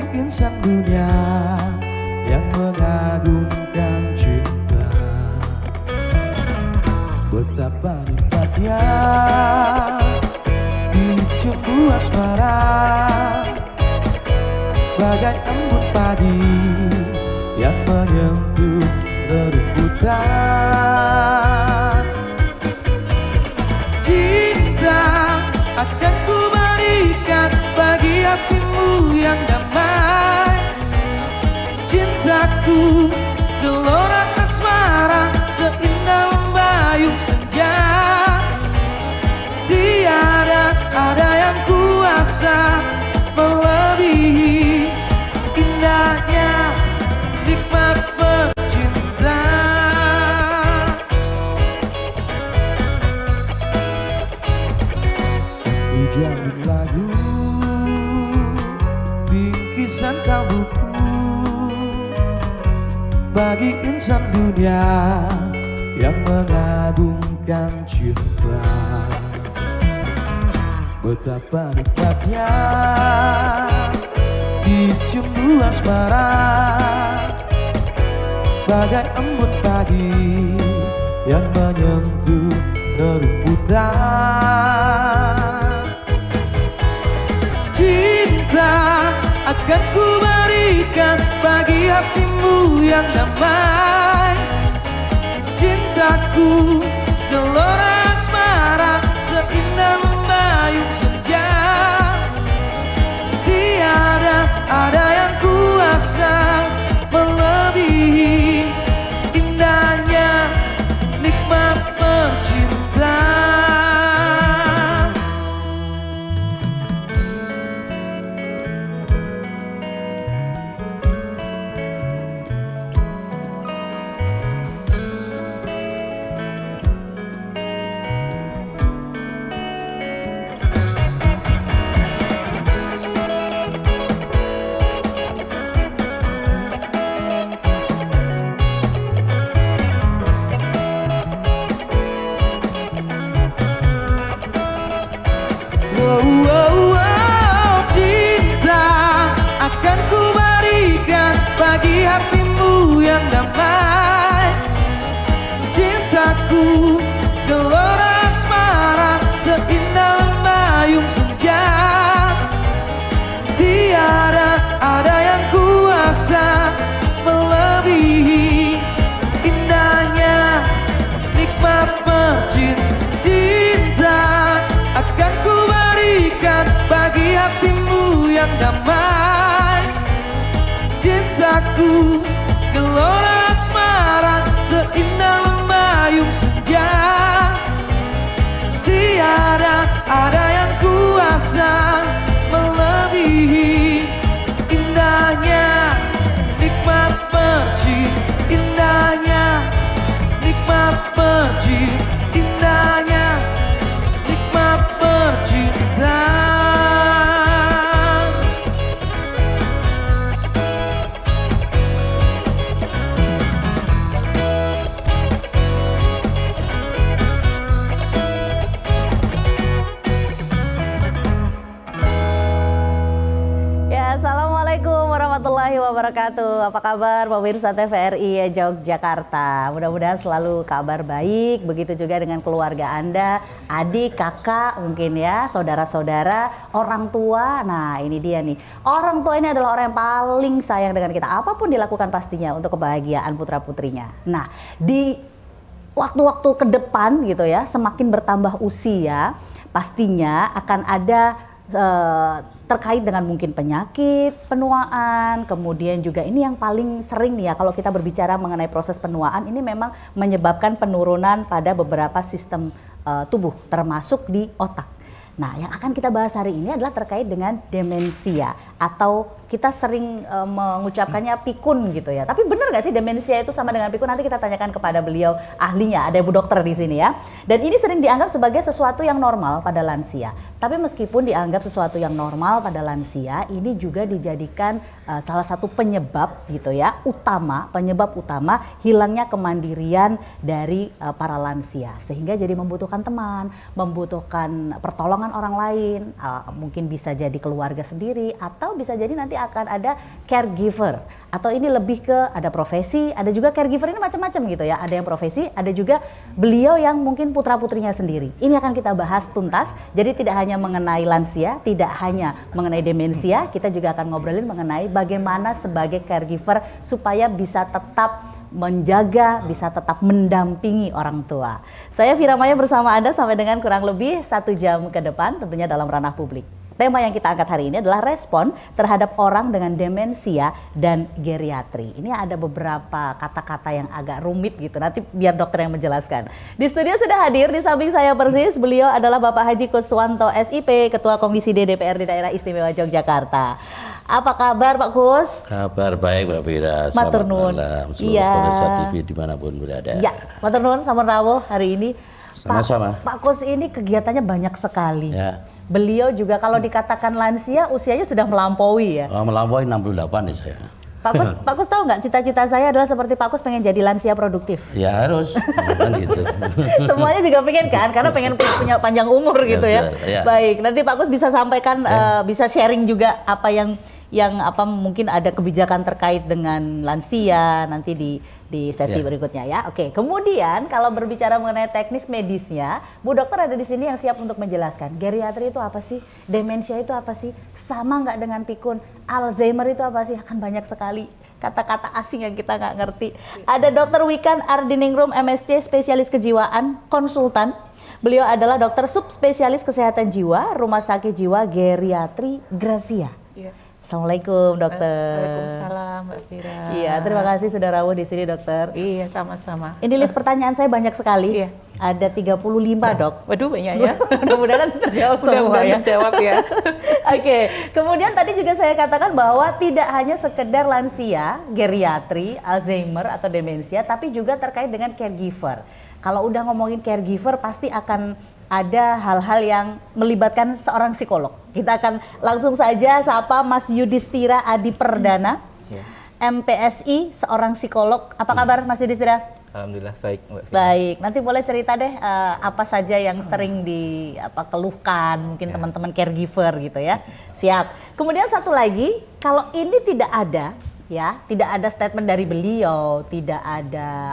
bagi insan dunia yang mengagungkan cinta. Betapa nikmatnya dijumbu asmara, bagai embun pagi yang menyentuh rerumputan. Cinta akan ku berikan bagi hatimu yang damai. Cintaku gelora asmara seindah membayung senja. Tiada ada yang kuasa melebihi indahnya nikmat bercinta. Hujan lagu bingkisan kalbuku bagi insan dunia yang mengagungkan cinta. Betapa nikmatnya dijumbu asmara, bagai embun pagi yang menyentuh rerumputan. Cinta akan ku berikan bagi hatimu yang damai. Cintaku gelora asmara seindah membayung senja. Tiada ada yang kuasa melebihi indahnya nikmat bercinta. Cinta akan ku berikan bagi hatimu yang damai. Cintaku gelora asmara seindah membayung senja. Tiada ada yang kuasa melebihi indahnya nikmat bercinta. Akan ku berikan bagi hatimu yang damai. Cintaku gelora asmara seindah membayung senja. Tiada ada yang kuasa melebihi indahnya nikmat bercinta. Indahnya nikmat bercinta. Indahnya nikmat bercinta. Ya, assalamualaikum warahmatullahi wabarakatuh. Apa kabar pemirsa TVRI Yogyakarta? Mudah-mudahan selalu kabar baik. Begitu juga dengan keluarga Anda, adik, kakak, mungkin ya, saudara-saudara, orang tua. Nah, ini dia nih. Orang tua ini adalah orang yang paling sayang dengan kita. Apapun dilakukan pastinya untuk kebahagiaan putra-putrinya. Nah, di waktu-waktu ke depan gitu ya, semakin bertambah usia, pastinya akan ada terkait dengan mungkin penyakit, penuaan, kemudian juga ini yang paling sering nih ya kalau kita berbicara mengenai proses penuaan, ini memang menyebabkan penurunan pada beberapa sistem tubuh termasuk di otak. Nah, yang akan kita bahas hari ini adalah terkait dengan demensia atau kita sering mengucapkannya pikun gitu ya. Tapi benar nggak sih demensia itu sama dengan pikun? Nanti kita tanyakan kepada beliau ahlinya, ada Ibu Dokter di sini ya. Dan ini sering dianggap sebagai sesuatu yang normal pada lansia. Tapi meskipun dianggap sesuatu yang normal pada lansia, ini juga dijadikan salah satu penyebab gitu ya, penyebab utama hilangnya kemandirian dari para lansia. Sehingga jadi membutuhkan teman, membutuhkan pertolongan orang lain, mungkin bisa jadi keluarga sendiri atau bisa jadi nanti akan ada caregiver. Atau ini lebih ke ada profesi, ada juga caregiver ini macam-macam gitu ya. Ada yang profesi, ada juga beliau yang mungkin putra-putrinya sendiri. Ini akan kita bahas tuntas. Jadi tidak hanya mengenai lansia, tidak hanya mengenai demensia, kita juga akan ngobrolin mengenai bagaimana sebagai caregiver supaya bisa tetap menjaga, bisa tetap mendampingi orang tua. Saya Vira Maya bersama Anda sampai dengan kurang lebih 1 jam ke depan, tentunya dalam ranah publik. Tema yang kita angkat hari ini adalah respon terhadap orang dengan demensia dan geriatri. Ini ada beberapa kata-kata yang agak rumit gitu, nanti biar dokter yang menjelaskan. Di studio sudah hadir, di samping saya persis, beliau adalah Bapak Haji Kuswanto SIP, Ketua Komisi D DPRD Daerah Istimewa Yogyakarta. Apa kabar Pak Kus? Kabar baik Mbak Vira, Matur selamat nuwun. malam seluruh Iya. pemirsa TV dimanapun berada. Ya, matur nuwun sampun rawuh hari ini. Sama-sama. Pak Kus ini kegiatannya banyak sekali. Ya. Beliau juga kalau dikatakan lansia usianya sudah melampaui ya. Melampaui 68 nih saya. Pak Kus tahu nggak cita-cita saya adalah seperti Pak Kus pengen jadi lansia produktif. Ya harus, kan gitu. Semuanya juga pengen kan, karena pengen punya panjang umur gitu ya. Betul, ya. Baik, nanti Pak Kus bisa sampaikan, bisa sharing juga apa yang apa mungkin ada kebijakan terkait dengan lansia nanti di sesi berikutnya ya. Oke, kemudian kalau berbicara mengenai teknis medisnya, Bu Dokter ada di sini yang siap untuk menjelaskan. Geriatri itu apa sih? Demensia itu apa sih? Sama nggak dengan pikun? Alzheimer itu apa sih? Akan banyak sekali kata-kata asing yang kita nggak ngerti. Ada Dr. Wikan Ardiningrum MSc, spesialis kejiwaan, konsultan. Beliau adalah dokter subspesialis kesehatan jiwa, Rumah Sakit Jiwa Geriatri Grazia. Iya. Assalamualaikum dokter. Waalaikumsalam Mbak Vira. Iya, terima kasih sudah rawuh di sini dokter. Iya, sama-sama. Ini list pertanyaan saya banyak sekali. Iya. Ada 35 dok. Waduh, banyak ya. Mudah-mudahan terjawab semua ya. Mudah-mudahan terjawab ya. Oke, kemudian tadi juga saya katakan bahwa tidak hanya sekedar lansia, geriatri, Alzheimer atau demensia, tapi juga terkait dengan caregiver. Kalau udah ngomongin caregiver pasti akan ada hal-hal yang melibatkan seorang psikolog. Kita akan langsung saja sapa Mas Yudhistira Adi Perdana, MPSI, seorang psikolog. Apa kabar Mas Yudhistira? Alhamdulillah baik Mbak Vira. Baik, nanti boleh cerita deh apa saja yang sering keluhkan mungkin teman-teman caregiver gitu ya. Siap. Kemudian satu lagi, kalau ini tidak ada ya, tidak ada statement dari beliau, tidak ada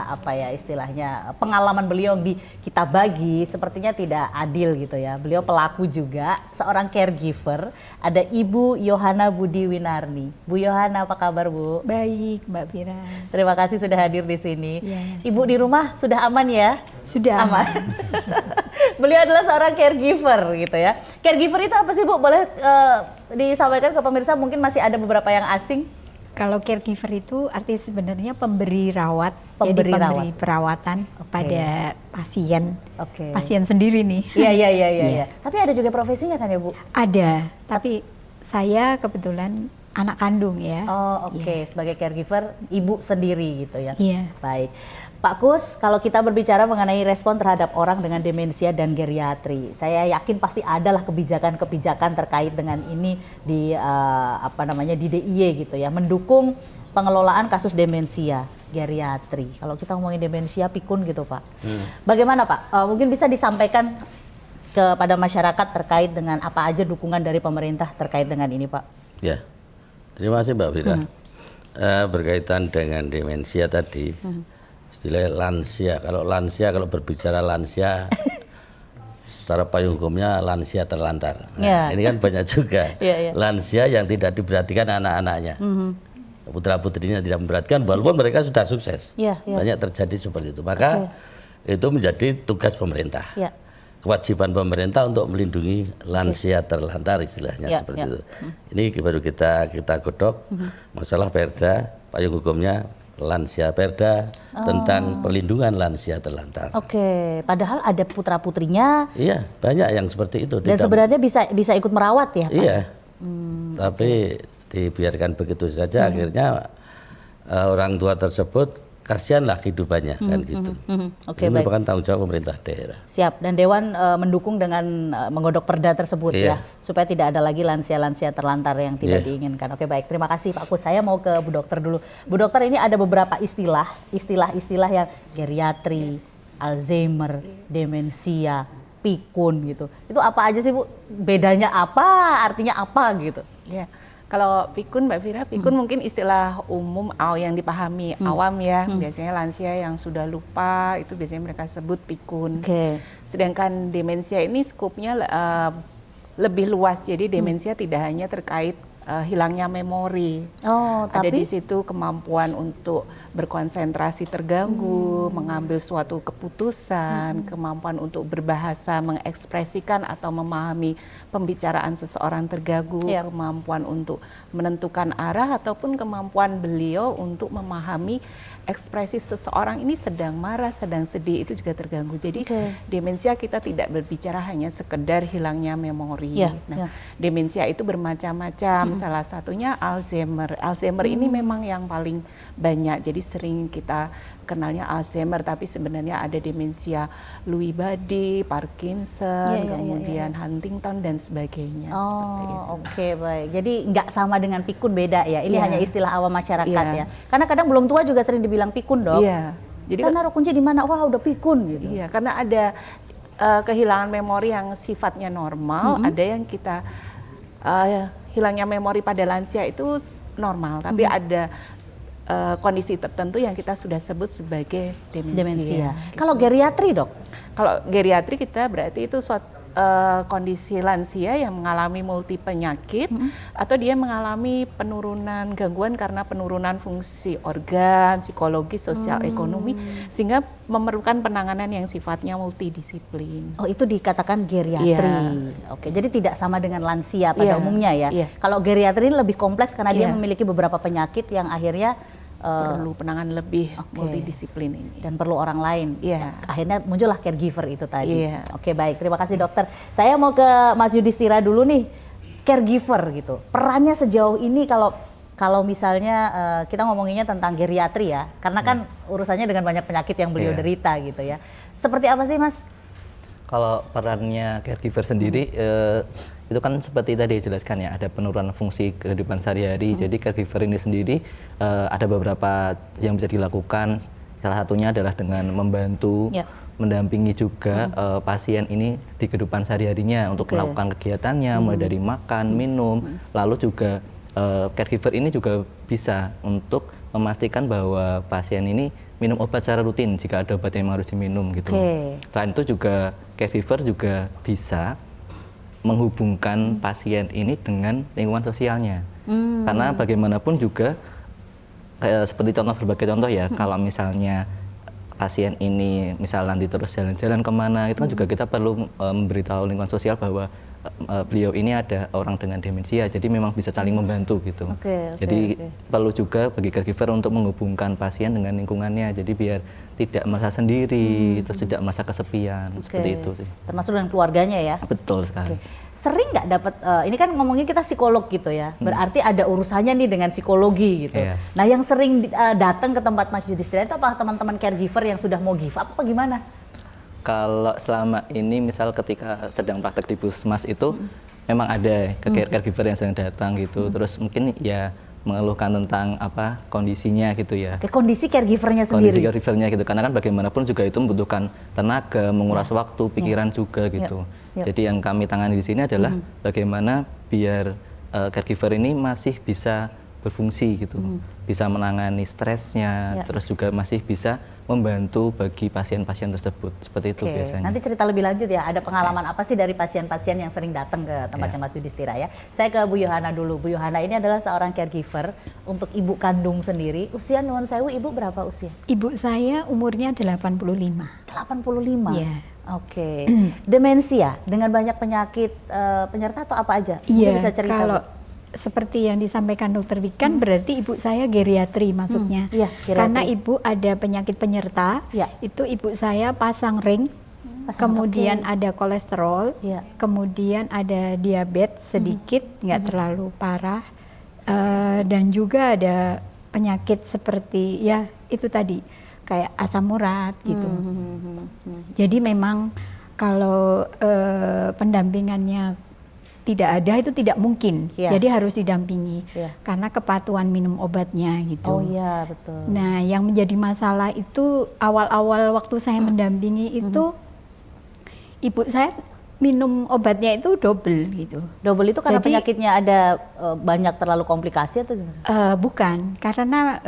istilahnya pengalaman beliau yang kita bagi, sepertinya tidak adil gitu ya. Beliau pelaku juga, seorang caregiver. Ada Ibu Yohana Budi Winarni. Bu Yohana, apa kabar Bu? Baik, Mbak Vira. Terima kasih sudah hadir di sini. Ya, Ibu di rumah sudah aman ya? Sudah Aman. Beliau adalah seorang caregiver gitu ya. Caregiver itu apa sih Bu? Boleh disampaikan ke pemirsa, mungkin masih ada beberapa yang asing. Kalau caregiver itu artinya sebenarnya pemberi rawat, Pemberi jadi rawat. pemberi perawatan pada pasien, Oke. pasien sendiri nih. Iya. Tapi ada juga profesinya kan ya Bu? Ada, tapi saya kebetulan anak kandung ya. Oh oke, sebagai caregiver ibu sendiri gitu ya. Iya. Baik. Pak Kus, kalau kita berbicara mengenai respon terhadap orang dengan demensia dan geriatri, saya yakin pasti adalah kebijakan-kebijakan terkait dengan ini di di DIY gitu ya, mendukung pengelolaan kasus demensia, geriatri. Kalau kita ngomongin demensia pikun gitu Pak. Bagaimana Pak? Mungkin bisa disampaikan kepada masyarakat terkait dengan apa aja dukungan dari pemerintah terkait dengan ini Pak. Ya, terima kasih Mbak Vira. Berkaitan dengan demensia tadi, istilah lansia. Kalau berbicara lansia, secara payung hukumnya lansia terlantar. Nah, ini kan banyak juga lansia yang tidak diperhatikan anak-anaknya. Putra putrinya tidak memperhatikan walaupun mereka sudah sukses. Banyak terjadi seperti itu. Maka itu menjadi tugas pemerintah. Kewajiban pemerintah untuk melindungi lansia terlantar istilahnya seperti itu. Ini baru kita godok masalah perda, payung hukumnya lansia perda tentang perlindungan lansia terlantar. Oke, padahal ada putra putrinya. Iya, banyak yang seperti itu. Dan sebenarnya bisa ikut merawat ya Pak? Iya, tapi dibiarkan begitu saja akhirnya orang tua tersebut kasihanlah kehidupannya kan gitu. Oke, ini baik. merupakan tanggung jawab pemerintah daerah. Siap, dan Dewan mendukung dengan menggodok perda tersebut ya, supaya tidak ada lagi lansia-lansia terlantar yang tidak diinginkan. Oke baik, terima kasih Pak Kus. Saya mau ke Bu Dokter dulu. Bu Dokter, ini ada beberapa istilah yang geriatri, Alzheimer, demensia, pikun gitu. Itu apa aja sih Bu? Bedanya apa? Artinya apa gitu? Ya, Kalau pikun Mbak Vira, pikun mungkin istilah umum yang dipahami awam ya. Biasanya lansia yang sudah lupa itu biasanya mereka sebut pikun. Sedangkan demensia ini skupnya lebih luas. Jadi demensia tidak hanya terkait hilangnya memori. Ada di situ kemampuan untuk berkonsentrasi terganggu, mengambil suatu keputusan, kemampuan untuk berbahasa, mengekspresikan atau memahami pembicaraan seseorang terganggu, kemampuan untuk menentukan arah ataupun kemampuan beliau untuk memahami ekspresi seseorang ini sedang marah, sedang sedih, itu juga terganggu. Jadi demensia kita tidak berbicara hanya sekedar hilangnya memori. Demensia itu bermacam-macam. Salah satunya Alzheimer. Alzheimer ini memang yang paling banyak. Jadi sering kita kenalnya Alzheimer, tapi sebenarnya ada demensia Lewy body, Parkinson, kemudian Huntington dan sebagainya. Seperti itu. Oke, baik. Jadi nggak sama dengan pikun, beda ya. Ini hanya istilah awam masyarakat ya. Karena kadang belum tua juga sering dibilang pikun, Dok. Jadi naruh kunci di mana? Wah, udah pikun gitu. Iya, karena ada kehilangan memori yang sifatnya normal, ada yang kita hilangnya memori pada lansia itu normal, tapi ada kondisi tertentu yang kita sudah sebut sebagai demensia. Gitu. Kalau geriatri, Dok? Kalau geriatri kita berarti itu suatu kondisi lansia yang mengalami multi penyakit atau dia mengalami penurunan gangguan karena penurunan fungsi organ, psikologi, sosial, ekonomi, sehingga memerlukan penanganan yang sifatnya multidisiplin. Oh, itu dikatakan geriatri. Oke, jadi tidak sama dengan lansia pada umumnya ya. Kalau geriatri ini lebih kompleks karena dia memiliki beberapa penyakit yang akhirnya perlu penanganan lebih multidisiplin ini. Dan perlu orang lain. Akhirnya muncullah caregiver itu tadi. Oke, baik. Terima kasih dokter. Saya mau ke Mas Yudhistira dulu nih. Caregiver gitu. Perannya sejauh ini kalau misalnya kita ngomonginnya tentang geriatri ya. Karena kan urusannya dengan banyak penyakit yang beliau derita gitu ya. Seperti apa sih, Mas? Kalau perannya caregiver sendiri itu kan seperti tadi dijelaskan ya, ada penurunan fungsi kehidupan sehari-hari. Jadi caregiver ini sendiri ada beberapa yang bisa dilakukan. Salah satunya adalah dengan membantu, mendampingi juga pasien ini di kehidupan sehari-harinya untuk melakukan kegiatannya, mulai dari makan, minum. Lalu juga caregiver ini juga bisa untuk memastikan bahwa pasien ini minum obat secara rutin jika ada obat yang harus diminum gitu. Selain itu juga caregiver juga bisa menghubungkan pasien ini dengan lingkungan sosialnya. Karena bagaimanapun juga seperti berbagai contoh ya, kalau misalnya pasien ini misal nanti terus jalan-jalan kemana, itu kan juga kita perlu memberitahu lingkungan sosial bahwa beliau ini ada orang dengan demensia, jadi memang bisa saling membantu gitu. Jadi perlu juga bagi caregiver untuk menghubungkan pasien dengan lingkungannya, jadi biar tidak merasa sendiri, terus tidak merasa kesepian, seperti itu sih. Termasuk dengan keluarganya ya? Betul sekali. Sering nggak dapat, ini kan ngomongin kita psikolog gitu ya, berarti ada urusannya nih dengan psikologi gitu. Nah yang sering datang ke tempat Mas Yudhistira itu apa teman-teman caregiver yang sudah mau give up apa gimana? Kalau selama ini misal ketika sedang praktek di puskesmas itu memang ada caregiver yang sedang datang gitu, terus mungkin ya mengeluhkan tentang apa kondisinya gitu ya. Kondisi caregivernya sendiri. Kondisi caregivernya gitu, karena kan bagaimanapun juga itu membutuhkan tenaga, menguras waktu, pikiran juga gitu. Jadi yang kami tangani di sini adalah bagaimana biar caregiver ini masih bisa berfungsi gitu, bisa menangani stresnya, terus juga masih bisa membantu bagi pasien-pasien tersebut, seperti itu biasanya. Nanti cerita lebih lanjut ya, ada pengalaman apa sih dari pasien-pasien yang sering datang ke tempatnya Mas Yudhistira ya. Saya ke Bu Yohana dulu. Bu Yohana ini adalah seorang caregiver untuk ibu kandung sendiri. Usia nuwun sewu, ibu berapa usia? Ibu saya umurnya 85. 85? Iya. Oke. Demensia dengan banyak penyakit penyerta atau apa aja? Iya, bisa cerita, kalau Bu? seperti yang disampaikan Dokter Wikan, berarti ibu saya geriatri maksudnya. Geriatri. Karena ibu ada penyakit penyerta, itu ibu saya pasang ring, kemudian ada kolesterol, kemudian ada diabetes sedikit, nggak terlalu parah, dan juga ada penyakit seperti ya itu tadi kayak asam urat gitu. Jadi memang kalau pendampingannya tidak ada itu tidak mungkin, jadi harus didampingi karena kepatuhan minum obatnya gitu. Oh iya betul. Nah yang menjadi masalah itu awal-awal waktu saya mendampingi itu ibu saya minum obatnya itu double gitu. Double itu karena Jadi, penyakitnya ada banyak terlalu komplikasi atau gimana? Bukan, karena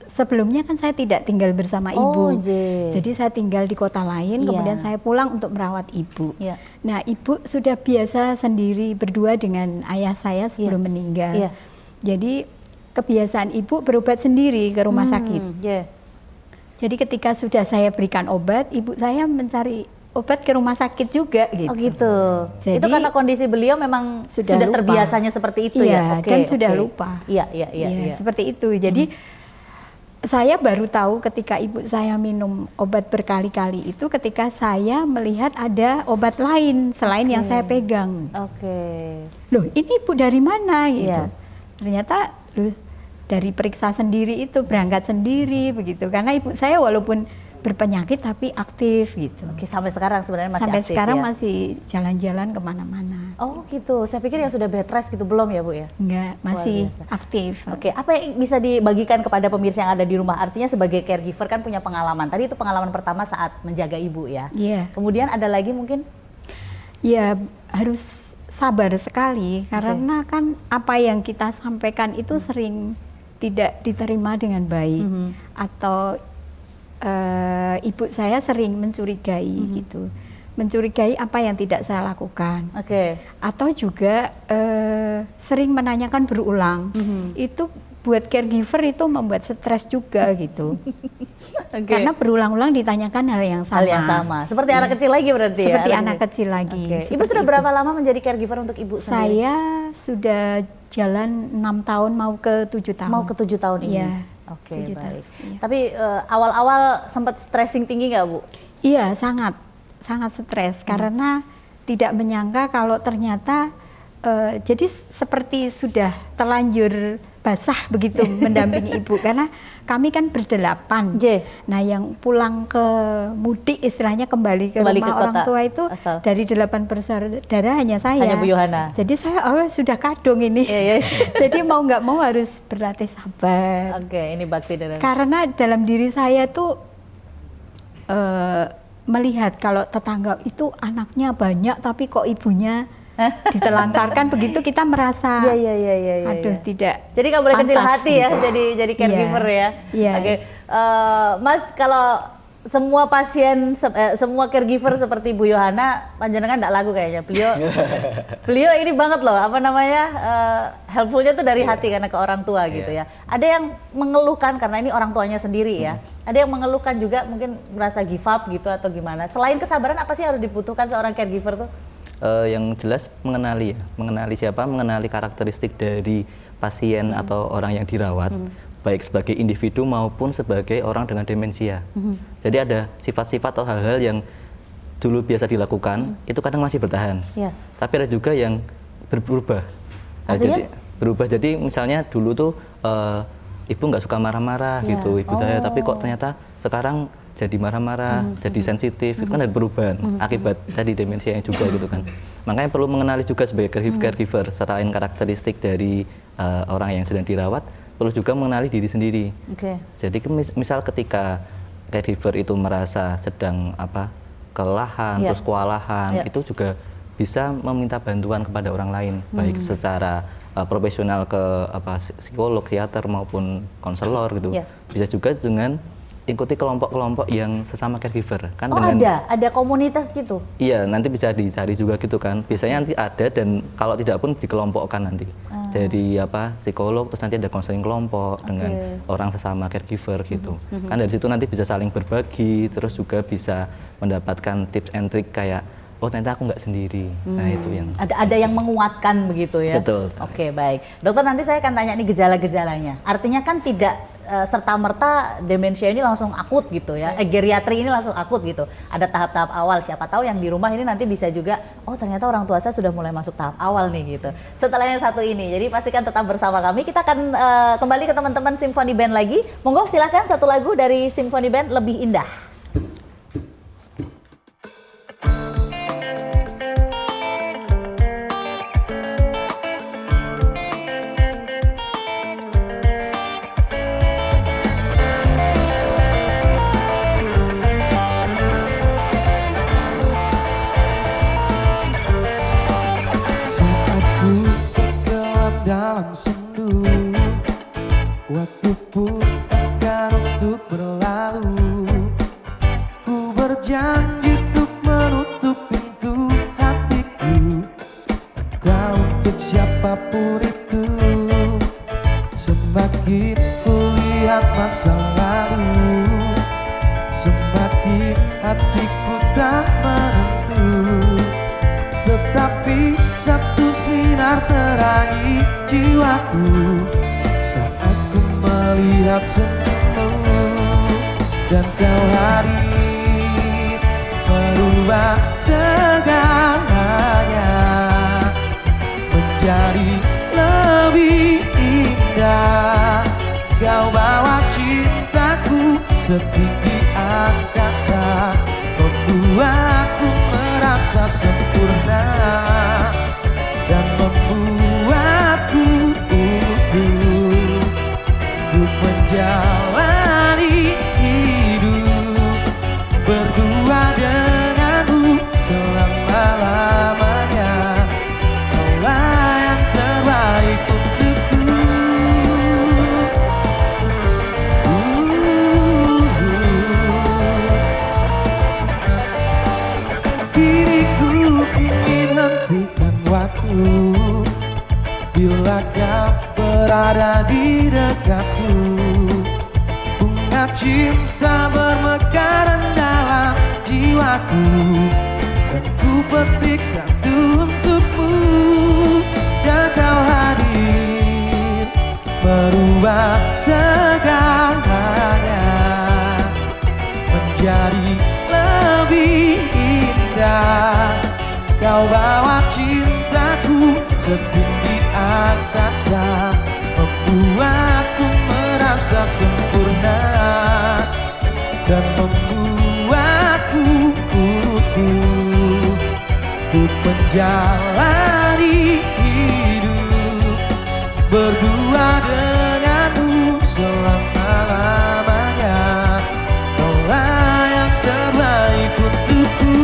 sebelumnya kan saya tidak tinggal bersama Oh, ibu. Jadi saya tinggal di kota lain, Iya. kemudian saya pulang untuk merawat ibu. Iya. Nah, ibu sudah biasa sendiri berdua dengan ayah saya sebelum meninggal. Iya. Jadi kebiasaan ibu berobat sendiri ke rumah sakit. Iya. Jadi ketika sudah saya berikan obat, ibu saya mencari obat ke rumah sakit juga gitu. Oh gitu. Jadi, itu karena kondisi beliau memang sudah lupa. terbiasanya seperti itu Iya, ya. Oke, dan sudah oke. lupa. Iya. Iya, seperti itu. Jadi saya baru tahu ketika ibu saya minum obat berkali-kali itu ketika saya melihat ada obat lain selain yang saya pegang. Oke. Loh, ini ibu dari mana gitu. Iya. Ternyata loh, dari periksa sendiri itu, berangkat sendiri begitu. Karena ibu saya walaupun berpenyakit tapi aktif gitu. Oke, sampai sekarang sebenarnya masih Sampai aktif sekarang ya? masih jalan-jalan kemana-mana. Oh gitu. Saya pikir yang sudah bed rest gitu belum ya Bu ya? Enggak, masih biasa. aktif. Oke, apa yang bisa dibagikan kepada pemirsa yang ada di rumah? Artinya sebagai caregiver kan punya pengalaman. Tadi itu pengalaman pertama saat menjaga ibu ya. Iya. Kemudian ada lagi mungkin? Ya harus sabar sekali karena kan apa yang kita sampaikan itu sering tidak diterima dengan baik atau ibu saya sering mencurigai gitu, mencurigai apa yang tidak saya lakukan. Oke. Atau juga sering menanyakan berulang. Itu buat caregiver itu membuat stres juga gitu. Oke. Karena berulang-ulang ditanyakan hal yang sama. Hal yang sama. Seperti anak kecil lagi berarti ya? Seperti anak kecil lagi. Oke. Ibu Seperti sudah itu. berapa lama menjadi caregiver untuk ibu sendiri? Saya sudah jalan 6 tahun mau ke 7 tahun. Mau ke 7 tahun ini? Iya. Oke, 7 tahun, baik. iya. Tapi awal-awal sempat stressing tinggi nggak Bu? Iya, sangat stres karena tidak menyangka kalau ternyata jadi seperti sudah terlanjur basah begitu mendampingi ibu karena kami kan berdelapan. Nah, yang pulang ke mudik istilahnya kembali ke rumah ke orang kota tua itu asal. dari 8 bersaudara hanya saya. Hanya Bu Yohana. Jadi saya sudah kadung ini. Iya. Jadi mau nggak mau harus berlatih sabar. Oke, ini bakti dan Karena dalam diri saya tuh melihat kalau tetangga itu anaknya banyak tapi kok ibunya ditelantarkan begitu kita merasa Iya. aduh tidak. Jadi nggak boleh kecil pantas hati ya, gitu. jadi caregiver ya. Iya. Oke, Mas kalau semua pasien, semua caregiver seperti Bu Yohana, panjenengan nggak lagu kayaknya. Beliau ini banget loh, apa namanya, helpfulnya tuh dari hati karena ke orang tua gitu ya. Ada yang mengeluhkan karena ini orang tuanya sendiri ya. Ada yang mengeluhkan juga mungkin merasa give up gitu atau gimana. Selain kesabaran apa sih harus dibutuhkan seorang caregiver tuh? Yang jelas mengenali siapa, mengenali karakteristik dari pasien atau orang yang dirawat, baik sebagai individu maupun sebagai orang dengan demensia. Jadi ada sifat-sifat atau hal-hal yang dulu biasa dilakukan, itu kadang masih bertahan. Tapi ada juga yang berubah. Jadi berubah. Jadi misalnya dulu tuh ibu nggak suka marah-marah gitu, ibu saya, tapi kok ternyata sekarang jadi marah-marah, jadi sensitif, itu kan ada perubahan akibat tadi demensia yang juga gitu kan. Makanya perlu mengenali juga sebagai caregiver, selain karakteristik dari orang yang sedang dirawat, perlu juga mengenali diri sendiri. Jadi misal ketika caregiver itu merasa sedang kelelahan, terus kewalahan, itu juga bisa meminta bantuan kepada orang lain, baik secara profesional ke psikolog, psikiater maupun konselor gitu. Bisa juga dengan ikuti kelompok-kelompok yang sesama caregiver kan. Ada komunitas gitu? Iya, nanti bisa dicari juga gitu kan. Biasanya nanti ada, dan kalau tidak pun dikelompokkan nanti. Dari psikolog, terus nanti ada konseling kelompok dengan orang sesama caregiver gitu. Kan dari situ nanti bisa saling berbagi, terus juga bisa mendapatkan tips and trick kayak oh ternyata aku nggak sendiri. Nah itu yang ada yang menguatkan begitu ya. Betul. Oke, baik. Dokter, nanti saya akan tanya nih gejala-gejalanya. Artinya kan tidak serta-merta demensia ini langsung akut gitu ya. Geriatri ini langsung akut gitu. Ada tahap-tahap awal, siapa tahu yang di rumah ini nanti bisa juga, oh ternyata orang tua saya sudah mulai masuk tahap awal nih gitu. Setelah yang satu ini, jadi pastikan tetap bersama kami. Kita akan kembali ke teman-teman Symphony Band lagi. Monggo silahkan satu lagu dari Symphony Band, Lebih Indah. Waktu pun enggan untuk berlalu. Ku berjanji untuk menutup pintu hatiku, entah untuk siapapun itu. Semakin ku lihat masa lalu, semakin hatiku tak menentu. Tetapi satu sinar terangi jiwaku saat ku melihat senyummu. Dan kau hadir merubah segalanya menjadi lebih indah. Kau bawa cintaku setinggi angkasa, membuatku merasa sempurna dan membuatku utuh untuk menjalani hidup berdua denganmu selama-lamanya. Kaulah yang terbaik untukku. Diriku ingin hentikan waktu bila kau berada di dekatku. Bunga cinta bermekaran dalam jiwaku, dan ku petik satu untukmu. Dan kau hadir merubah segalanya menjadi lebih indah. Kau bawa cintaku setinggi angkasa, membuatku merasa sempurna dan membuatku utuh untuk menjalani hidup berdua denganmu selama-lamanya. Kaulah yang terbaik untukku.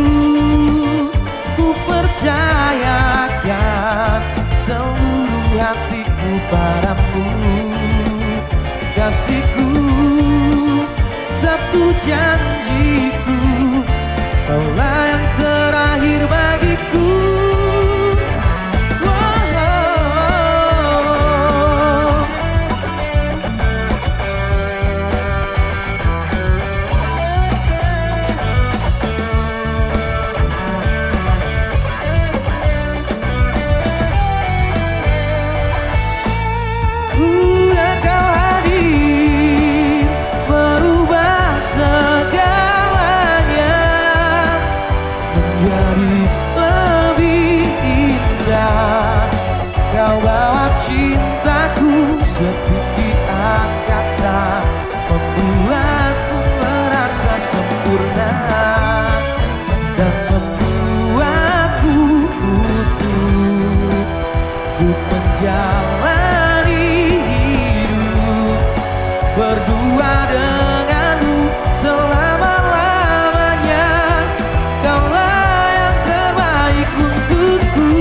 Ku percayakan seluruh hatiku padamu, kasihku, satu janjiku. Kaulah yang terakhir bagiku. Setinggi angkasa, membuatku merasa sempurna dan membuatku utuh untuk menjalani hidup berdua denganmu selama-lamanya. Kaulah yang terbaik untukku,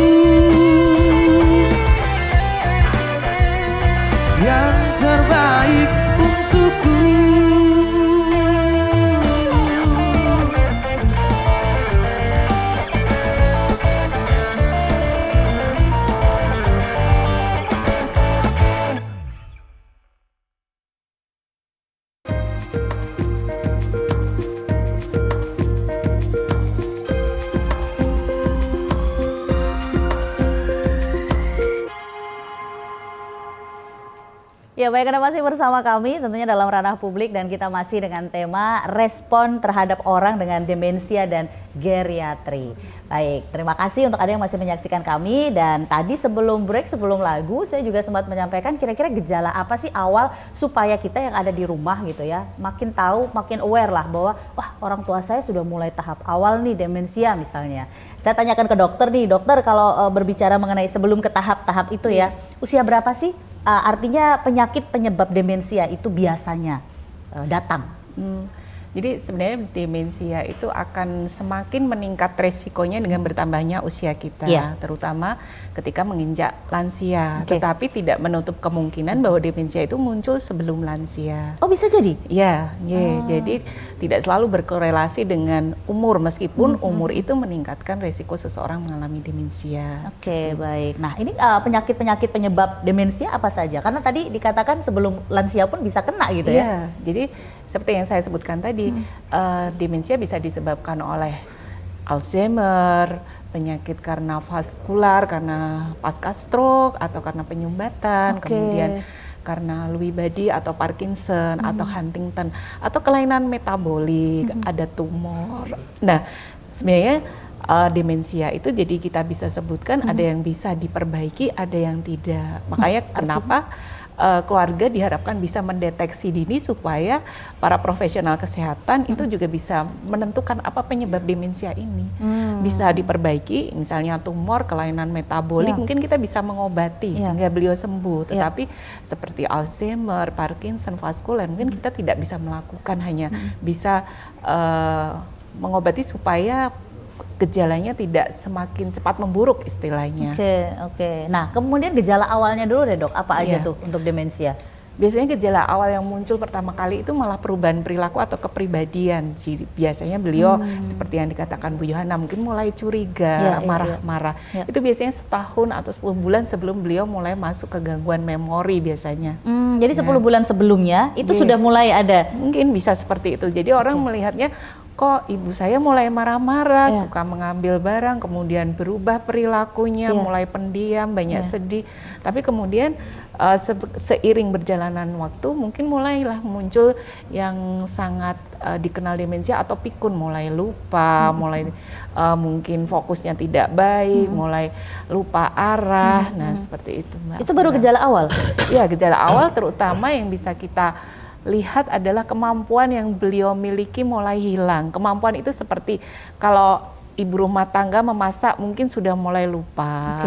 yang terbaik untukku. Ya baik, Anda masih bersama kami tentunya dalam ranah publik dan kita masih dengan tema respon terhadap orang dengan demensia dan geriatri. Baik, terima kasih untuk Anda yang masih menyaksikan kami, dan tadi sebelum break, sebelum lagu saya juga sempat menyampaikan kira-kira gejala apa sih awal supaya kita yang ada di rumah gitu ya makin tahu, makin aware lah bahwa wah orang tua saya sudah mulai tahap awal nih demensia misalnya. Saya tanyakan ke dokter nih, dokter kalau berbicara mengenai sebelum ke tahap-tahap itu ya, usia berapa sih? Artinya penyakit penyebab demensia itu biasanya datang. Jadi sebenarnya demensia itu akan semakin meningkat resikonya dengan bertambahnya usia kita, terutama ketika menginjak lansia. Tetapi tidak menutup kemungkinan bahwa demensia itu muncul sebelum lansia. Oh, bisa jadi? Ya, jadi tidak selalu berkorelasi dengan umur, meskipun umur itu meningkatkan resiko seseorang mengalami demensia. Oke, baik. Nah, ini penyakit-penyakit penyebab demensia apa saja? Karena tadi dikatakan sebelum lansia pun bisa kena gitu ya? Jadi seperti yang saya sebutkan tadi, demensia bisa disebabkan oleh Alzheimer, penyakit karena vaskular, karena pasca stroke, atau karena penyumbatan, kemudian karena Lewy body atau Parkinson atau Huntington, atau kelainan metabolik, ada tumor. Nah, sebenarnya demensia itu jadi kita bisa sebutkan ada yang bisa diperbaiki, ada yang tidak. Makanya kenapa keluarga diharapkan bisa mendeteksi dini supaya para profesional kesehatan itu juga bisa menentukan apa penyebab demensia ini. Bisa diperbaiki, misalnya tumor, kelainan metabolik, mungkin kita bisa mengobati sehingga beliau sembuh. Tetapi seperti Alzheimer, Parkinson, vaskular, mungkin kita tidak bisa melakukan, hanya bisa mengobati supaya gejalanya tidak semakin cepat memburuk istilahnya. Oke. Nah, kemudian gejala awalnya dulu deh dok, apa aja tuh untuk demensia? Biasanya gejala awal yang muncul pertama kali itu malah perubahan perilaku atau kepribadian. Jadi biasanya beliau seperti yang dikatakan Bu Yohana, mungkin mulai curiga, marah-marah. Itu biasanya setahun atau 10 bulan sebelum beliau mulai masuk ke gangguan memori biasanya. Jadi 10 bulan sebelumnya itu sudah mulai ada? Mungkin bisa seperti itu. Jadi orang melihatnya, kok ibu saya mulai marah-marah, suka mengambil barang, kemudian berubah perilakunya, mulai pendiam, banyak sedih. Tapi kemudian seiring berjalanan waktu mungkin mulailah muncul yang sangat dikenal demensia atau pikun, mulai lupa, mulai mungkin fokusnya tidak baik, mulai lupa arah. Nah, seperti itu, Mbak. Itu baru gejala awal? Iya, gejala awal terutama yang bisa kita lihat adalah kemampuan yang beliau miliki mulai hilang. Kemampuan itu seperti kalau ibu rumah tangga memasak mungkin sudah mulai lupa.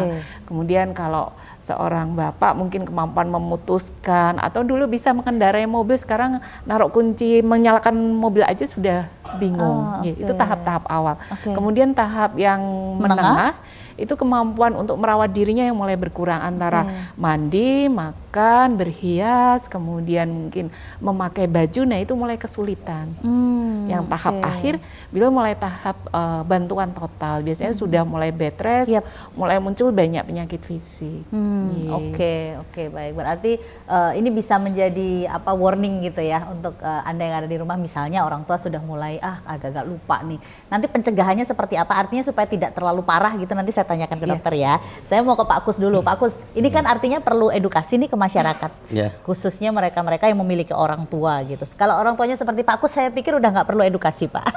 Kemudian kalau seorang bapak mungkin kemampuan memutuskan, atau dulu bisa mengendarai mobil, sekarang naruh kunci menyalakan mobil aja sudah bingung. Itu tahap-tahap awal. Kemudian tahap yang menengah itu kemampuan untuk merawat dirinya yang mulai berkurang, antara mandi, makan, berhias, kemudian mungkin memakai baju. Nah, itu mulai kesulitan. Yang tahap akhir beliau mulai tahap bantuan total. Biasanya sudah mulai bed rest, mulai muncul banyak penyakit fisik. Oke, baik. Berarti ini bisa menjadi warning gitu ya untuk Anda yang ada di rumah, misalnya orang tua sudah mulai agak-agak lupa nih. Nanti pencegahannya seperti apa? Artinya supaya tidak terlalu parah gitu, nanti saya tanyakan ke dokter ya. Saya mau ke Pak Kus dulu. Pak Kus, ini kan artinya perlu edukasi nih ke masyarakat. Khususnya mereka-mereka yang memiliki orang tua gitu. Kalau orang tuanya seperti Pak Kus, saya pikir udah nggak perlu edukasi, Pak.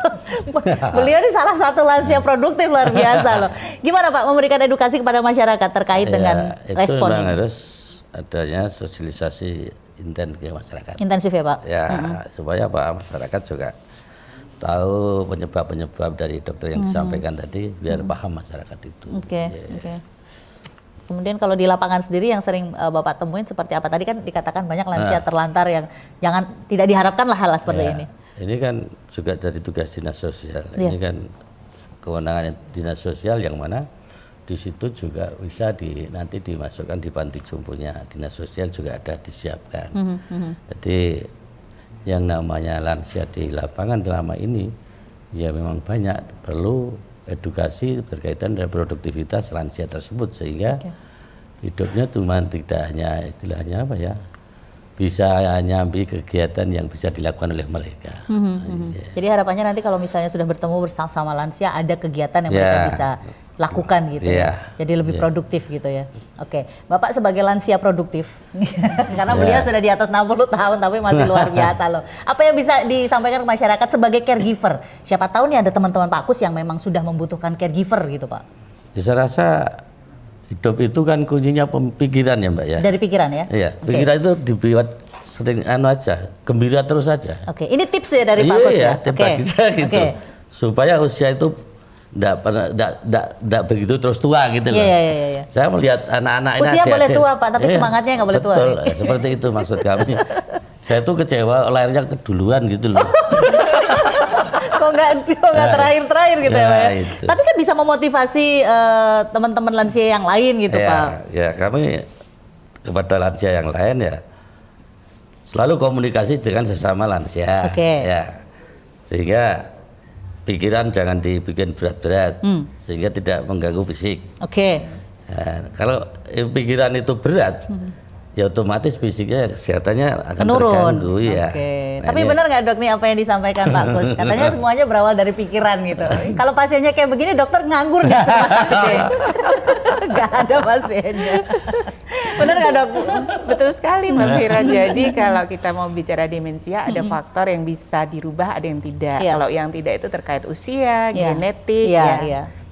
Beliau ini salah satu lansia produktif luar biasa loh. Gimana Pak memberikan edukasi kepada masyarakat terkait dengan respon ini? Harus adanya sosialisasi intensif ya Pak? Ya, supaya Pak masyarakat juga tahu penyebab-penyebab dari dokter yang disampaikan tadi, biar paham masyarakat itu. Kemudian kalau di lapangan sendiri yang sering Bapak temuin seperti apa? Tadi kan dikatakan banyak lansia terlantar yang tidak diharapkan lah hal seperti ini. Ini kan juga dari tugas dinas sosial. Ini kan kewenangan dinas sosial yang mana di situ juga bisa nanti dimasukkan di panti jomponya dinas sosial, juga ada disiapkan. Jadi yang namanya lansia di lapangan selama ini ya memang banyak perlu edukasi berkaitan dengan produktivitas lansia tersebut, sehingga hidupnya cuma tidak hanya istilahnya bisa nyambi kegiatan yang bisa dilakukan oleh mereka. Jadi harapannya nanti kalau misalnya sudah bertemu bersama lansia, ada kegiatan yang mereka bisa lakukan gitu ya. Jadi lebih produktif gitu ya. Oke, Bapak sebagai lansia produktif, karena beliau sudah di atas 60 tahun tapi masih luar biasa loh. Apa yang bisa disampaikan ke masyarakat sebagai caregiver? Siapa tahu nih ada teman-teman Pak Kus yang memang sudah membutuhkan caregiver gitu Pak. Ya, saya rasa hidup itu kan kuncinya pikiran ya Mbak ya. Dari pikiran ya? Iya, pikiran itu dibuat sering aja, gembira terus saja. Ini tips ya dari Pak Kus ya? Bagi saya gitu. Supaya usia itu enggak begitu terus tua gitu loh. Saya melihat anak-anak ini usia boleh tua Pak, tapi semangatnya nggak boleh tua. Betul, seperti itu maksud kami. Saya tuh kecewa lahirnya keduluan gitu loh. nggak terakhir-terakhir gitu ya, Pak ya. Itu. Tapi kan bisa memotivasi teman-teman lansia yang lain gitu, ya, Pak. Ya, kami kepada lansia yang lain ya selalu komunikasi dengan sesama lansia. Ya. Sehingga pikiran jangan dibikin berat-berat sehingga tidak mengganggu fisik. Ya, kalau pikiran itu berat, ya otomatis fisiknya kesehatannya akan terganggu ya. Nah, tapi benar nggak dok nih apa yang disampaikan Pak Kus? Katanya semuanya berawal dari pikiran gitu. Kalau pasiennya kayak begini dokter nganggur nggak ke rumah sakit ya? Nggak ada pasiennya. Benar nggak dok? Betul sekali Mbak Fira. Jadi kalau kita mau bicara demensia ada faktor yang bisa dirubah, ada yang tidak. Kalau yang tidak itu terkait usia, genetik,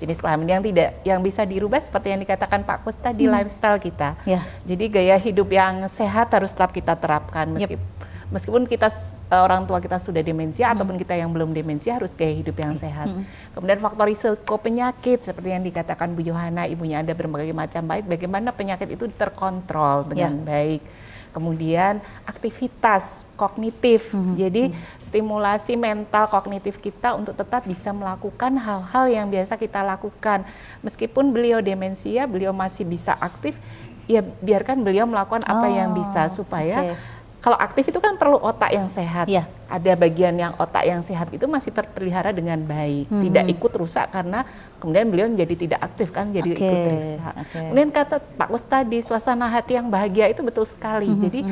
jenis kelamin. Yang bisa dirubah seperti yang dikatakan Pak Kus tadi, lifestyle kita. Jadi gaya hidup yang sehat harus tetap kita terapkan meskipun kita orang tua kita sudah demensia ataupun kita yang belum demensia harus gaya hidup yang sehat. Kemudian faktor risiko penyakit seperti yang dikatakan Bu Yohana, ibunya ada berbagai macam baik, bagaimana penyakit itu terkontrol dengan baik. Kemudian aktivitas kognitif, jadi stimulasi mental kognitif kita untuk tetap bisa melakukan hal-hal yang biasa kita lakukan. Meskipun beliau demensia, beliau masih bisa aktif, ya biarkan beliau melakukan apa yang bisa supaya kalau aktif itu kan perlu otak yang sehat. Ada bagian yang otak yang sehat itu masih terpelihara dengan baik, tidak ikut rusak karena kemudian beliau menjadi tidak aktif kan, jadi ikut rusak. Kemudian kata Pak Kus tadi, suasana hati yang bahagia itu betul sekali. Jadi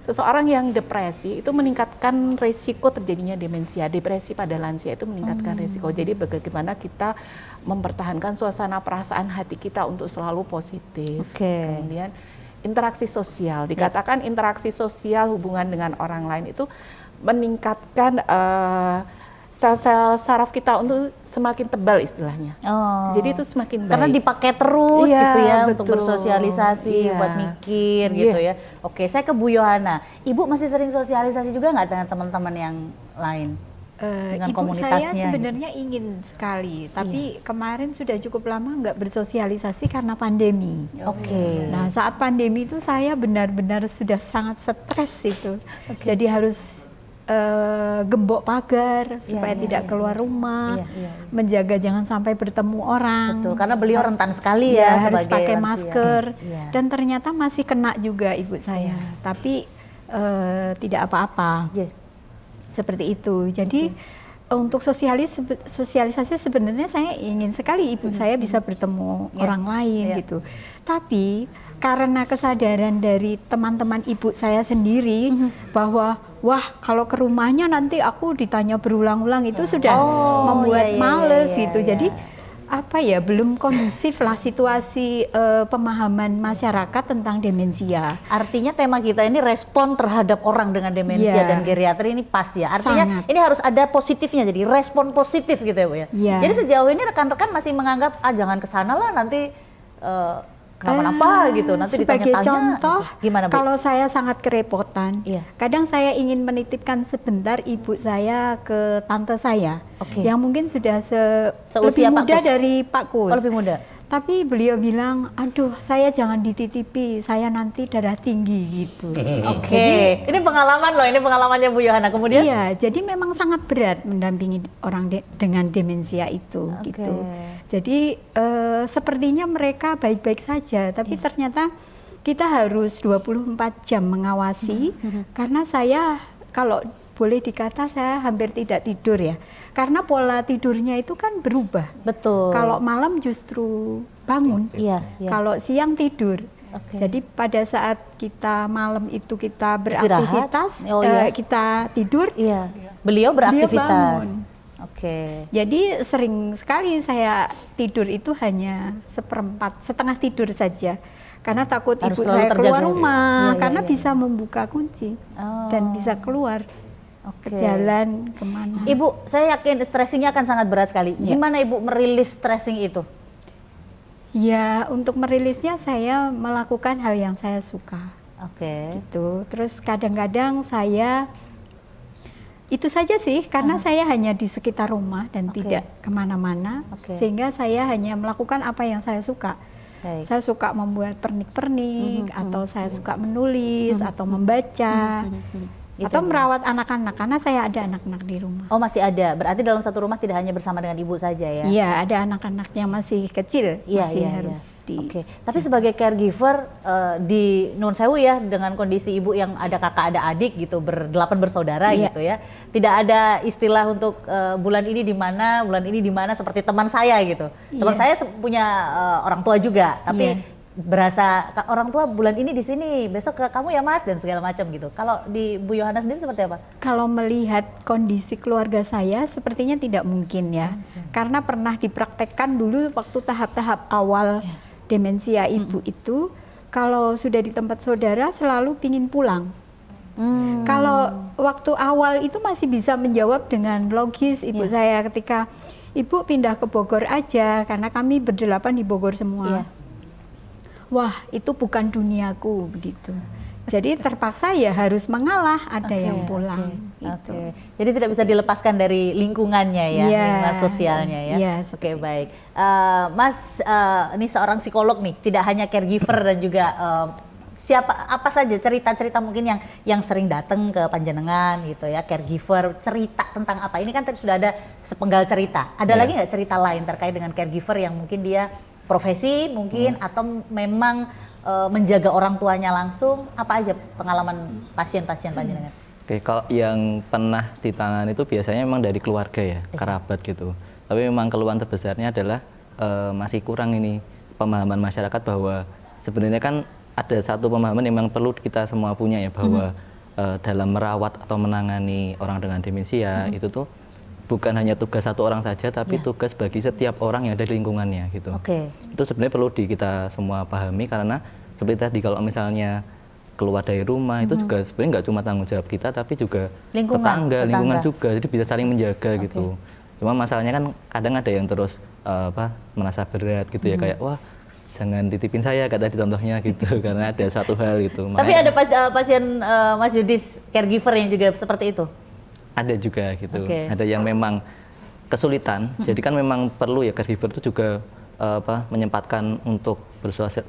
seseorang yang depresi itu meningkatkan resiko terjadinya demensia. Depresi pada lansia itu meningkatkan resiko. Jadi bagaimana kita mempertahankan suasana perasaan hati kita untuk selalu positif. Kemudian interaksi sosial, dikatakan interaksi sosial hubungan dengan orang lain itu meningkatkan sel-sel saraf kita untuk semakin tebal istilahnya. Jadi itu semakin baik. Karena dipakai terus gitu ya untuk bersosialisasi, buat mikir gitu ya. Oke, saya ke Bu Yohana. Ibu masih sering sosialisasi juga nggak dengan teman-teman yang lain? Dengan Ibu komunitasnya saya sebenarnya ingin sekali, tapi kemarin sudah cukup lama nggak bersosialisasi karena pandemi. Nah saat pandemi itu saya benar-benar sudah sangat stres itu, jadi harus gembok pagar supaya tidak keluar rumah, menjaga jangan sampai bertemu orang. Betul, karena beliau rentan sekali ya harus pakai lansia. masker, dan ternyata masih kena juga ibu saya, tapi tidak apa-apa. Seperti itu. Jadi untuk sosialisasi sebenarnya saya ingin sekali ibu saya bisa bertemu orang lain gitu. Tapi karena kesadaran dari teman-teman ibu saya sendiri bahwa wah kalau ke rumahnya nanti aku ditanya berulang-ulang itu sudah membuat males gitu. Jadi apa ya, belum kondusif lah situasi pemahaman masyarakat tentang demensia. Artinya tema kita ini respon terhadap orang dengan demensia dan geriatri ini pas ya. Artinya ini harus ada positifnya, jadi respon positif gitu ya Bu ya. Jadi sejauh ini rekan-rekan masih menganggap jangan kesana lah nanti kenapa-napa gitu, nanti sebagai ditanya-tanya. contoh, gimana Bu? kalau saya sangat kerepotan, kadang saya ingin menitipkan sebentar ibu saya ke tante saya, yang mungkin sudah lebih muda dari Pak Kus. Lebih muda. Tapi beliau bilang, aduh saya jangan dititipi, saya nanti darah tinggi gitu. Ini pengalaman loh, ini pengalamannya Bu Yohana. Kemudian? Iya, jadi memang sangat berat mendampingi orang dengan demensia itu gitu. Jadi sepertinya mereka baik-baik saja, tapi ternyata kita harus 24 jam mengawasi, karena saya kalau boleh dikata saya hampir tidak tidur ya, karena pola tidurnya itu kan berubah. Betul. Kalau malam justru bangun, kalau siang tidur. Jadi pada saat kita malam itu kita beraktivitas, kita tidur, beliau beraktivitas. Jadi sering sekali saya tidur itu hanya setengah tidur saja. Karena takut ibu saya keluar rumah, karena bisa membuka kunci dan bisa keluar. Ke jalan kemana. Ibu, saya yakin stressingnya akan sangat berat sekali. Gimana Ibu merilis stressing itu? Ya, untuk merilisnya saya melakukan hal yang saya suka. Gitu. Terus kadang-kadang saya itu saja sih, karena saya hanya di sekitar rumah dan tidak kemana-mana, sehingga saya hanya melakukan apa yang saya suka. Saya suka membuat pernik-pernik, atau saya suka menulis atau membaca. Atau merawat anak-anak, karena saya ada anak-anak di rumah. Oh, masih ada. Berarti dalam satu rumah tidak hanya bersama dengan ibu saja ya? Iya, ada anak-anak yang masih kecil, masih harus di... Oke. Tapi sebagai caregiver di Nun Sewu ya, dengan kondisi ibu yang ada kakak, ada adik gitu, berdelapan bersaudara gitu ya, tidak ada istilah untuk bulan ini di mana seperti teman saya gitu. Teman saya punya orang tua juga, tapi berasa orang tua bulan ini di sini, besok ke kamu ya Mas dan segala macam gitu. Kalau di Bu Yohana sendiri seperti apa? Kalau melihat kondisi keluarga saya sepertinya tidak mungkin ya. Karena pernah dipraktekkan dulu waktu tahap-tahap awal demensia ibu itu, kalau sudah di tempat saudara selalu pingin pulang. Kalau waktu awal itu masih bisa menjawab dengan logis ibu saya ketika ibu pindah ke Bogor aja, karena kami berdelapan di Bogor semua. Wah, itu bukan duniaku begitu. Jadi terpaksa ya harus mengalah, ada yang pulang. Gitu. Jadi tidak bisa dilepaskan dari lingkungannya ya, lingkungan sosialnya ya. Oke, baik. Mas, ini seorang psikolog nih, tidak hanya caregiver dan juga apa saja cerita-cerita mungkin yang sering datang ke panjenengan gitu ya, caregiver, cerita tentang apa? Ini kan sudah ada sepenggal cerita. Ada lagi nggak cerita lain terkait dengan caregiver yang mungkin dia profesi mungkin atau memang menjaga orang tuanya langsung? Apa aja pengalaman pasien-pasien panjenengan? Oke, kalau yang pernah ditangani itu biasanya memang dari keluarga ya, kerabat gitu. Tapi memang keluhan terbesarnya adalah masih kurang ini pemahaman masyarakat bahwa sebenarnya kan ada satu pemahaman yang memang perlu kita semua punya ya, bahwa dalam merawat atau menangani orang dengan demensia itu tuh bukan hanya tugas satu orang saja, tapi tugas bagi setiap orang yang ada di lingkungannya gitu. Itu sebenarnya perlu kita semua pahami, karena seperti tadi kalau misalnya keluar dari rumah itu juga sebenarnya nggak cuma tanggung jawab kita, tapi juga tetangga, lingkungan juga, jadi bisa saling menjaga gitu. Cuma masalahnya kan kadang ada yang terus merasa berat gitu ya, kayak wah jangan titipin saya kata contohnya gitu karena ada satu hal gitu. Tapi ada pasien Mas Yudis caregiver yang juga seperti itu? Ada juga gitu, ada yang memang kesulitan, jadi kan memang perlu ya caregiver itu juga menyempatkan untuk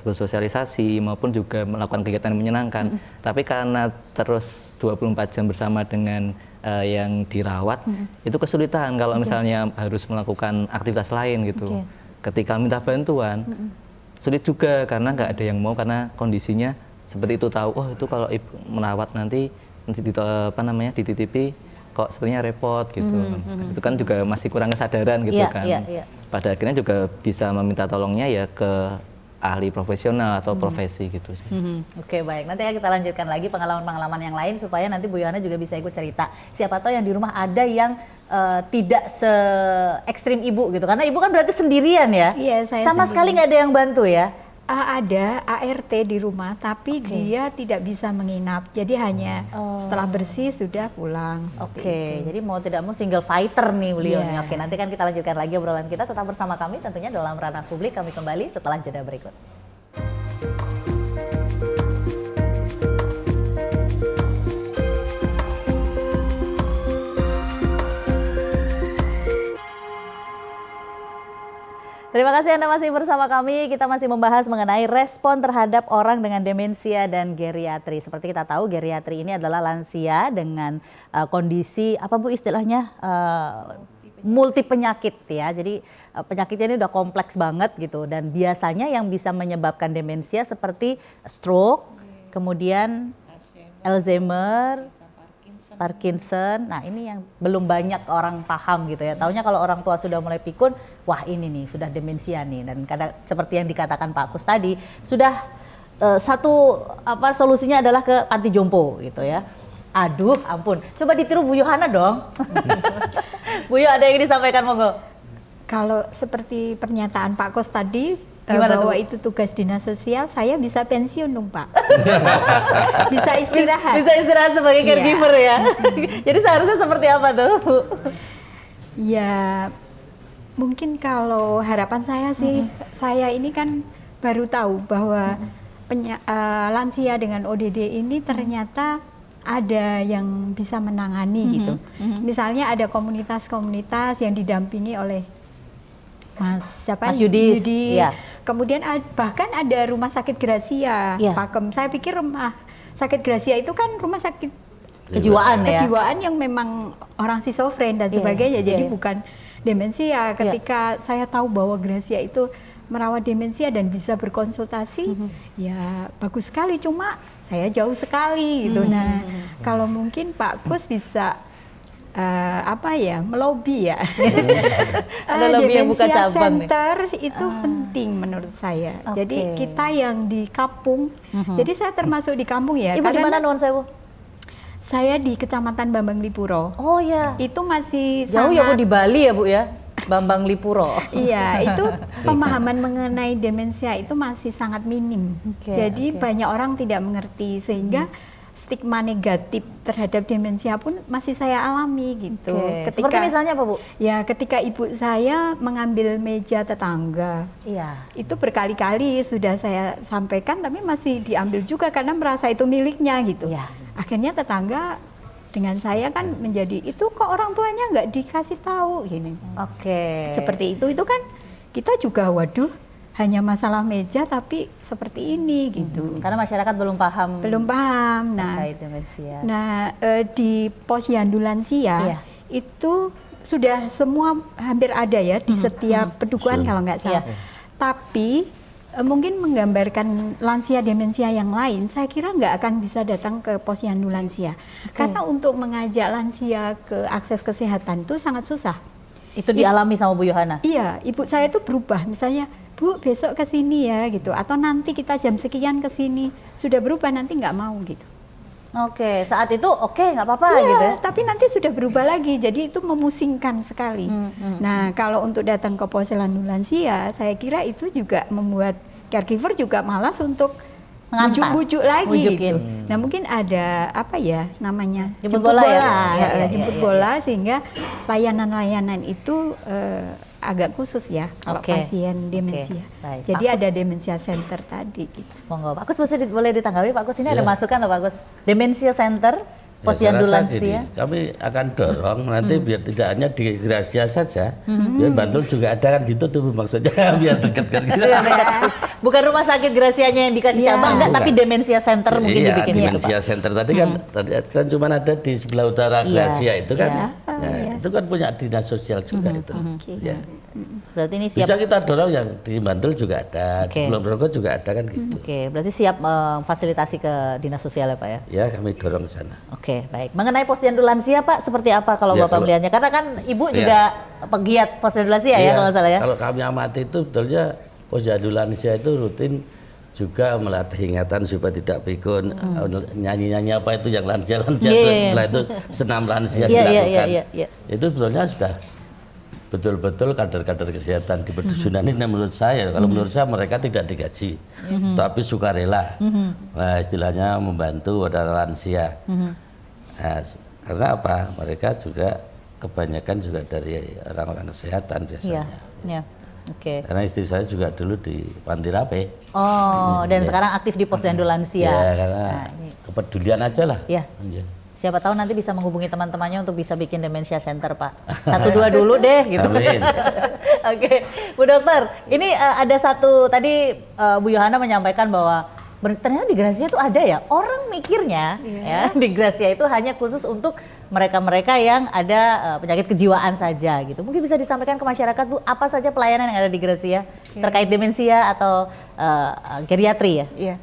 bersosialisasi maupun juga melakukan kegiatan yang menyenangkan. Tapi karena terus 24 jam bersama dengan yang dirawat, itu kesulitan kalau misalnya harus melakukan aktivitas lain gitu. Ketika minta bantuan, sulit juga karena nggak ada yang mau, karena kondisinya seperti itu, tahu oh itu kalau ibu merawat nanti dititipi kok sebenarnya repot gitu. Itu kan juga masih kurang kesadaran gitu kan. Pada akhirnya juga bisa meminta tolongnya ya ke ahli profesional atau profesi gitu sih. Oke, baik. Nanti kita lanjutkan lagi pengalaman-pengalaman yang lain supaya nanti Bu Yohana juga bisa ikut cerita. Siapa tahu yang di rumah ada yang tidak se ekstrim ibu gitu. Karena ibu kan berarti sendirian ya. Iya, saya sama sendirian. sekali nggak ada yang bantu ya. Ada ART di rumah, tapi dia tidak bisa menginap. Jadi hanya setelah bersih sudah pulang. Jadi mau tidak mau single fighter nih beliau nih. Oke, nanti kan kita lanjutkan lagi obrolan kita. Tetap bersama kami tentunya dalam Ranah Publik. Kami kembali setelah jeda berikut. Terima kasih Anda masih bersama kami. Kita masih membahas mengenai respon terhadap orang dengan demensia dan geriatri. Seperti kita tahu, geriatri ini adalah lansia dengan kondisi apa Bu istilahnya multi penyakit ya. Jadi penyakitnya ini udah kompleks banget gitu, dan biasanya yang bisa menyebabkan demensia seperti stroke, kemudian Alzheimer, Parkinson. Nah, ini yang belum banyak orang paham gitu ya. Taunya kalau orang tua sudah mulai pikun, wah ini nih sudah demensia nih. Dan kadang seperti yang dikatakan Pak Kus tadi, sudah solusinya adalah ke panti jompo gitu ya. Aduh, ampun. Coba ditiru Bu Yohana dong. Bu Yo, ada yang disampaikan monggo. Kalau seperti pernyataan Pak Kus tadi, Gimana bahwa tuh? itu tugas dinas sosial, saya bisa pensiun dong Pak. Bisa istirahat. Bisa istirahat sebagai caregiver ya. Jadi seharusnya seperti apa tuh? Ya, mungkin kalau harapan saya sih, saya ini kan baru tahu bahwa lansia dengan ODD ini ternyata ada yang bisa menangani gitu. Misalnya ada komunitas-komunitas yang didampingi oleh Mas Yudis. Ya. Kemudian bahkan ada rumah sakit Gracia, Pakem. Saya pikir rumah sakit Gracia itu kan rumah sakit kejiwaan ya. Kejiwaan yang memang orang schizofren dan sebagainya. Jadi bukan demensia. Ketika saya tahu bahwa Gracia itu merawat demensia dan bisa berkonsultasi, ya bagus sekali. Cuma saya jauh sekali gitu. Nah, kalau mungkin Pak Kus bisa melobi ya. Ada lobby yang buka Demensia cabang nih. Center itu penting menurut saya. Jadi kita yang di kampung, jadi saya termasuk di kampung ya. Ibu di mana nuwun sewu? Saya di Kecamatan Bambang Lipuro. Oh ya. Itu masih Jauh ya Bu, di Bali ya Bu ya? Bambang Lipuro. Iya, itu pemahaman mengenai demensia itu masih sangat minim. Jadi banyak orang tidak mengerti sehingga stigma negatif terhadap demensia pun masih saya alami gitu. Seperti misalnya apa Bu? Ya, ketika ibu saya mengambil meja tetangga. Iya. Itu berkali-kali sudah saya sampaikan tapi masih diambil juga karena merasa itu miliknya gitu. Iya. Akhirnya tetangga dengan saya kan menjadi itu kok orang tuanya nggak dikasih tahu gini. Seperti itu kan kita juga waduh hanya masalah meja tapi seperti ini gitu. Karena masyarakat belum paham. Nah, terkait demensia. Nah, di posyandu lansia itu sudah semua hampir ada ya di setiap pedukuhan kalau nggak salah. Tapi mungkin menggambarkan lansia demensia yang lain, saya kira nggak akan bisa datang ke posyandu lansia. Karena untuk mengajak lansia ke akses kesehatan itu sangat susah. Itu dialami sama Bu Yohana? Iya, ibu saya itu berubah, misalnya, Bu besok ke sini ya gitu, atau nanti kita jam sekian ke sini, sudah berubah nanti nggak mau gitu. Saat itu nggak apa-apa gitu ya? Tapi nanti sudah berubah lagi, jadi itu memusingkan sekali. Nah, kalau untuk datang ke posyandu lansia, saya kira itu juga membuat caregiver juga malas untuk bujuk-bujuk lagi gitu. Nah, mungkin ada namanya jemput bola jemput bola sehingga layanan-layanan itu agak khusus ya kalau pasien demensia. Jadi ada demensia center tadi gitu. Monggo Pak Kus boleh ditanggapi Pak Kus, ini ada masukan loh Pak Kus. Demensia center posyandu lansia. Kami akan dorong nanti biar tidak hanya di Gracia saja, biar Bantul juga ada kan gitu tuh maksudnya biar dekat kan gitu. Bukan rumah sakit Gracianya yang dikasih cabang enggak, tapi demensia center mungkin dibikin demensia center tadi kan cuma ada di sebelah utara Gracia itu kan. Itu kan punya dinas sosial juga itu. Berarti ini siap. Bisa kita dorong yang di Bantul juga ada, di Kulon Progo juga ada kan gitu. Berarti siap fasilitasi ke dinas sosial ya Pak ya? Ya, kami dorong ke sana. Baik. Mengenai posyandu lansia Pak, seperti apa kalau Bapak melihatnya? Karena kan Ibu juga pegiat posyandu lansia ya kalau salah ya? Kalau kami amati itu betulnya posyandu lansia itu rutin juga melatih ingatan supaya tidak pikun, nyanyi-nyanyi apa itu yang lansia-lansia, setelah itu senam lansia dilakukan. Itu sebetulnya sudah betul-betul kader-kader kesehatan di pedusunan ini menurut saya. Kalau menurut saya mereka tidak digaji, tapi sukarela. Nah, istilahnya membantu pada lansia. Nah, karena apa? Mereka juga kebanyakan juga dari orang-orang kesehatan biasanya. Karena istri saya juga dulu di Panti Rape. Dan sekarang aktif di posyandu lansia. Karena kepedulian aja lah. Siapa tahu nanti bisa menghubungi teman-temannya untuk bisa bikin demensia center Pak. 1-2 dulu deh gitu. Amin. Bu Dokter, ini ada satu tadi Bu Yohana menyampaikan bahwa ternyata di Gracia itu ada ya. Orang mikirnya ya di Gracia itu hanya khusus untuk mereka-mereka yang ada penyakit kejiwaan saja gitu. Mungkin bisa disampaikan ke masyarakat Bu, apa saja pelayanan yang ada di Gracia terkait demensia atau geriatri ya? Iya.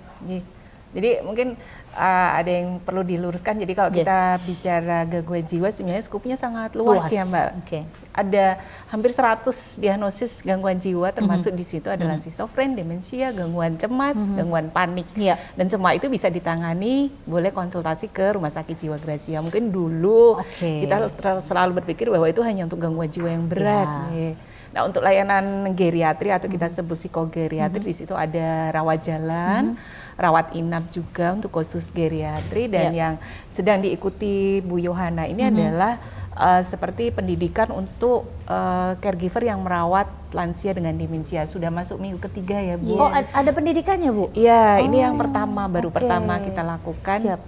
Jadi mungkin ada yang perlu diluruskan. Jadi kalau kita bicara gangguan jiwa sebenarnya skupnya sangat luas ya Mbak. Ada hampir 100 diagnosis gangguan jiwa, termasuk di situ adalah schizofren, demensia, gangguan cemas, gangguan panik. Dan semua itu bisa ditangani, boleh konsultasi ke Rumah Sakit Jiwa Gracia. Mungkin dulu kita selalu berpikir bahwa itu hanya untuk gangguan jiwa yang berat. Nah, untuk layanan geriatri atau kita sebut psikogeriatri, di situ ada rawat jalan, rawat inap juga untuk khusus geriatri, dan yang sedang diikuti Bu Yohana ini adalah seperti pendidikan untuk caregiver yang merawat lansia dengan demensia. Sudah masuk minggu ketiga ya Bu. Ada pendidikannya Bu? Iya, ini yang pertama, baru pertama kita lakukan.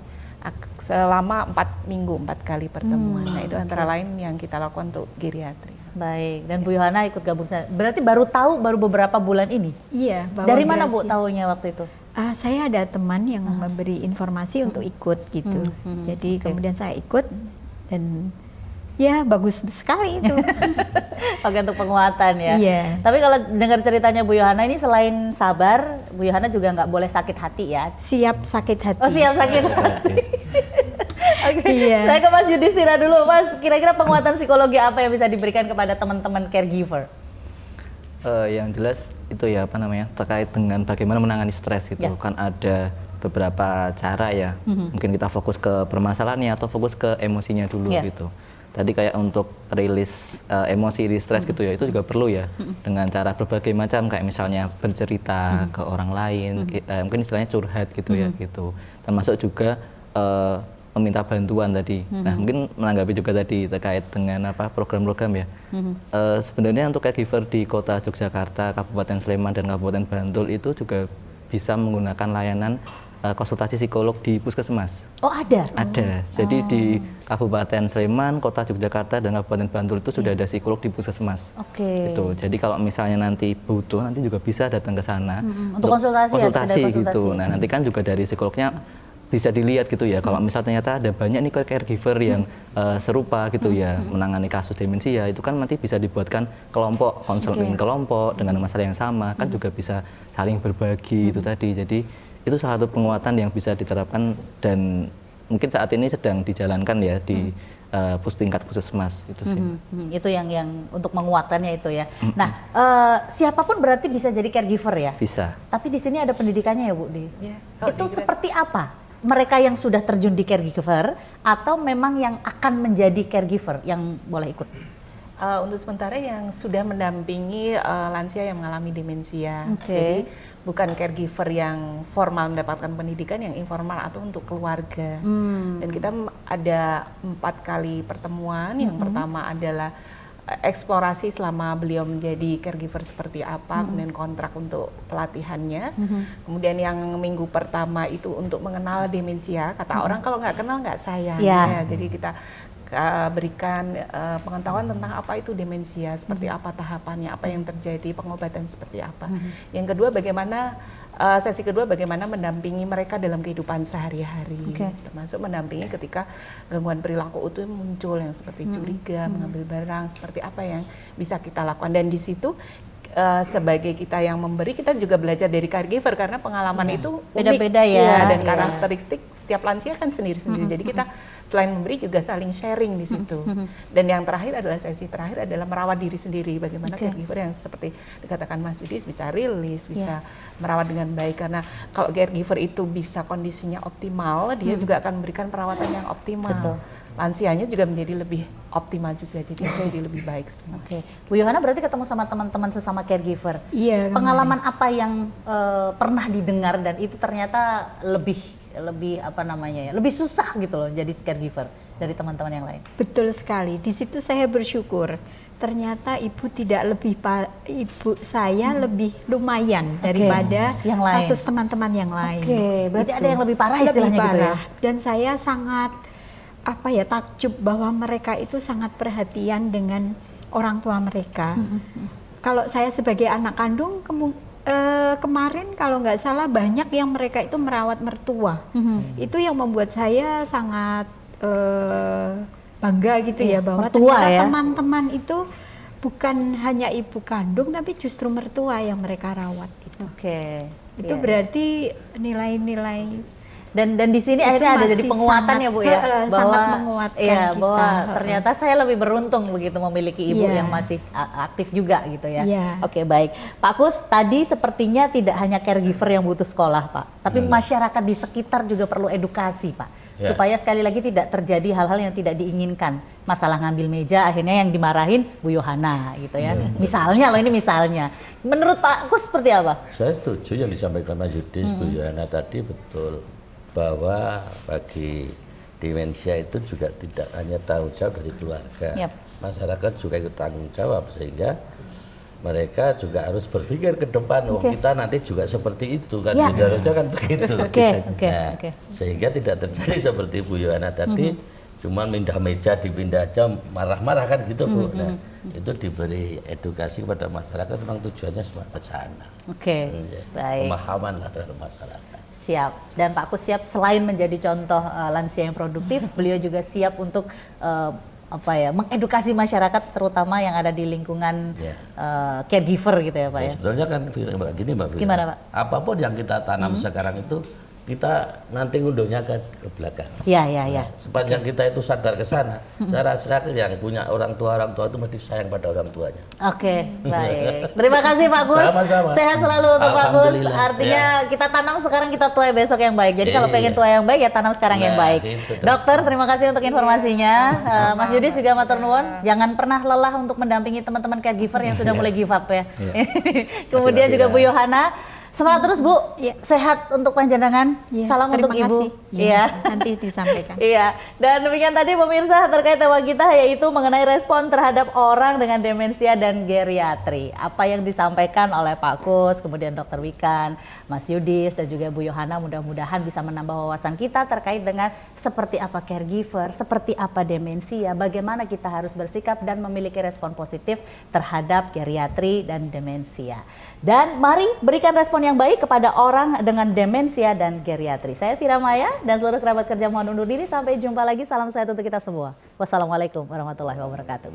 Selama 4 minggu, 4 kali pertemuan. Nah, itu antara lain yang kita lakukan untuk geriatri. Baik, dan Bu Yohana ikut gabung. Berarti baru tahu baru beberapa bulan ini? Iya. Dari mana Bu tahunya waktu itu? Saya ada teman yang memberi informasi untuk ikut gitu. Jadi kemudian saya ikut dan ya bagus sekali itu. Oke, untuk penguatan ya. Iya. Tapi kalau dengar ceritanya Bu Yohana ini selain sabar, Bu Yohana juga nggak boleh sakit hati ya. Siap sakit hati. Oh, siap sakit hati. Oke, Iya. saya ke Mas Yudhistira dulu. Mas, kira-kira penguatan psikologi apa yang bisa diberikan kepada teman-teman caregiver? Yang jelas itu ya apa namanya terkait dengan bagaimana menangani stres gitu. Kan ada beberapa cara ya. Mungkin kita fokus ke permasalahannya atau fokus ke emosinya dulu gitu. Tadi kayak untuk rilis emosi, rilis stres gitu ya, itu juga perlu ya dengan cara berbagai macam kayak misalnya bercerita ke orang lain, mungkin istilahnya curhat gitu ya gitu. Termasuk juga meminta bantuan tadi. Nah, mungkin menanggapi juga tadi terkait dengan apa program-program ya. Sebenarnya untuk caregiver di Kota Yogyakarta, Kabupaten Sleman dan Kabupaten Bantul itu juga bisa menggunakan layanan konsultasi psikolog di puskesmas. Oh, ada? Ada. Jadi di Kabupaten Sleman, Kota Yogyakarta dan Kabupaten Bantul itu sudah ada psikolog di puskesmas. Oke. Gitu. Jadi kalau misalnya nanti butuh, nanti juga bisa datang ke sana Untuk konsultasi ya, sekedar konsultasi. gitu. Nah, nanti kan juga dari psikolognya bisa dilihat gitu ya, kalau misalnya ternyata ada banyak nih caregiver yang serupa gitu ya, menangani kasus demensia, itu kan nanti bisa dibuatkan kelompok, konseling kelompok dengan masalah yang sama, kan juga bisa saling berbagi itu tadi. Jadi itu salah satu penguatan yang bisa diterapkan dan mungkin saat ini sedang dijalankan ya di tingkat puskesmas itu sih. Itu yang untuk menguatkannya itu ya. Nah, siapapun berarti bisa jadi caregiver ya? Bisa. Tapi di sini ada pendidikannya ya Bu Di? Ya, Itu seperti apa? Mereka yang sudah terjun di caregiver atau memang yang akan menjadi caregiver yang boleh ikut? Untuk sementara yang sudah mendampingi lansia yang mengalami demensia. Oke. Jadi bukan caregiver yang formal mendapatkan pendidikan, yang informal atau untuk keluarga. Dan kita ada 4 kali pertemuan. Yang pertama adalah eksplorasi selama beliau menjadi caregiver seperti apa, kemudian kontrak untuk pelatihannya. Kemudian yang minggu pertama itu untuk mengenal demensia. Kata orang kalau nggak kenal nggak sayang. Ya, jadi kita berikan pengetahuan tentang apa itu demensia, seperti apa tahapannya, apa yang terjadi, pengobatan seperti apa. Yang kedua bagaimana sesi kedua bagaimana mendampingi mereka dalam kehidupan sehari-hari, termasuk mendampingi ketika gangguan perilaku itu muncul yang seperti curiga, mengambil barang, seperti apa yang bisa kita lakukan. Dan di situ sebagai kita yang memberi, kita juga belajar dari caregiver karena pengalaman itu beda-beda ya, dan karakteristik setiap lansia kan sendiri-sendiri. Jadi kita selain memberi juga saling sharing di situ. Dan yang terakhir adalah sesi terakhir adalah merawat diri sendiri. Bagaimana caregiver yang seperti dikatakan Mas Yudis bisa rilis, bisa merawat dengan baik. Karena kalau caregiver itu bisa kondisinya optimal, dia juga akan memberikan perawatan yang optimal. Betul. Lansianya juga menjadi lebih optimal juga, jadi menjadi lebih baik semua. Bu Yohana berarti ketemu sama teman-teman sesama caregiver. Iya. Pengalaman apa yang pernah didengar dan itu ternyata lebih apa namanya ya, lebih susah gitu loh jadi caregiver dari teman-teman yang lain? Betul sekali. Di situ saya bersyukur. Ternyata ibu saya lebih lumayan daripada yang lain. kasus teman-teman yang lain. Berarti ada yang lebih parah istilahnya gitu ya. Dan saya sangat takjub bahwa mereka itu sangat perhatian dengan orang tua mereka. Kalau saya sebagai anak kandung kemarin kalau nggak salah banyak yang mereka itu merawat mertua. Itu yang membuat saya sangat bangga gitu ya, bahwa mertua ternyata ya. Teman-teman itu bukan hanya ibu kandung tapi justru mertua yang mereka rawat itu. Itu berarti nilai-nilai. Dan di sini akhirnya ada jadi penguatan ya Bu ya, bahwa sangat menguatkan kita. bahwa ternyata saya lebih beruntung begitu memiliki ibu yang masih aktif juga gitu ya. Oke, baik. Pak Kus, tadi sepertinya tidak hanya caregiver yang butuh sekolah Pak, tapi masyarakat di sekitar juga perlu edukasi Pak, supaya sekali lagi tidak terjadi hal-hal yang tidak diinginkan. Masalah ngambil meja akhirnya yang dimarahin Bu Yohana gitu ya. Misalnya loh, ini misalnya. Menurut Pak Kus seperti apa? Saya setuju yang disampaikan Mas Yudis, Bu Yohana tadi betul, bahwa bagi demensia itu juga tidak hanya tanggung jawab dari keluarga, masyarakat juga ikut tanggung jawab, sehingga mereka juga harus berpikir ke depan, kita nanti juga seperti itu kan, harusnya kan begitu. Sehingga tidak terjadi seperti Bu Yohana tadi, cuman pindah meja dipindah aja marah-marah kan gitu Bu. Nah, itu diberi edukasi kepada masyarakat memang tujuannya semua ke sana. Oke. Baik. Pemahaman lah terhadap masyarakat. Siap. Dan Pak Kus siap selain menjadi contoh lansia yang produktif, beliau juga siap untuk mengedukasi masyarakat terutama yang ada di lingkungan caregiver gitu ya Pak ya. Sebetulnya kan gini Mbak Fira. Gimana Pak? Apapun yang kita tanam sekarang itu kita nanti ngunduhnya ke belakang. Ya. Sepanjang kita itu sadar ke sana, saya rasa yang punya orang tua itu mesti sayang pada orang tuanya. Oke, baik. Terima kasih Pak Kus. Sama-sama. Sehat selalu untuk Pak Kus. Alhamdulillah. Artinya kita tanam sekarang, kita tuai besok yang baik. Jadi kalau pengen tua yang baik ya tanam sekarang yang baik. Gitu. Dokter, terima kasih untuk informasinya. Mas Yudis juga matur nuwun. Jangan pernah lelah untuk mendampingi teman-teman caregiver yang sudah mulai give up ya. Kemudian juga Bu Yohana. Semangat terus Bu, sehat untuk panjenengan. Salam untuk Ibu. Iya, nanti disampaikan. Iya, dan demikian tadi pemirsa terkait tema kita yaitu mengenai respon terhadap orang dengan demensia dan geriatri. Apa yang disampaikan oleh Pak Kus, kemudian Dr. Wikan, Mas Yudis dan juga Bu Yohana mudah-mudahan bisa menambah wawasan kita terkait dengan seperti apa caregiver, seperti apa demensia, bagaimana kita harus bersikap dan memiliki respon positif terhadap geriatri dan demensia. Dan mari berikan respon yang baik kepada orang dengan demensia dan geriatri. Saya Fira Maya dan seluruh kerabat kerja mohon undur diri. Sampai jumpa lagi. Salam sehat untuk kita semua. Wassalamualaikum warahmatullahi wabarakatuh.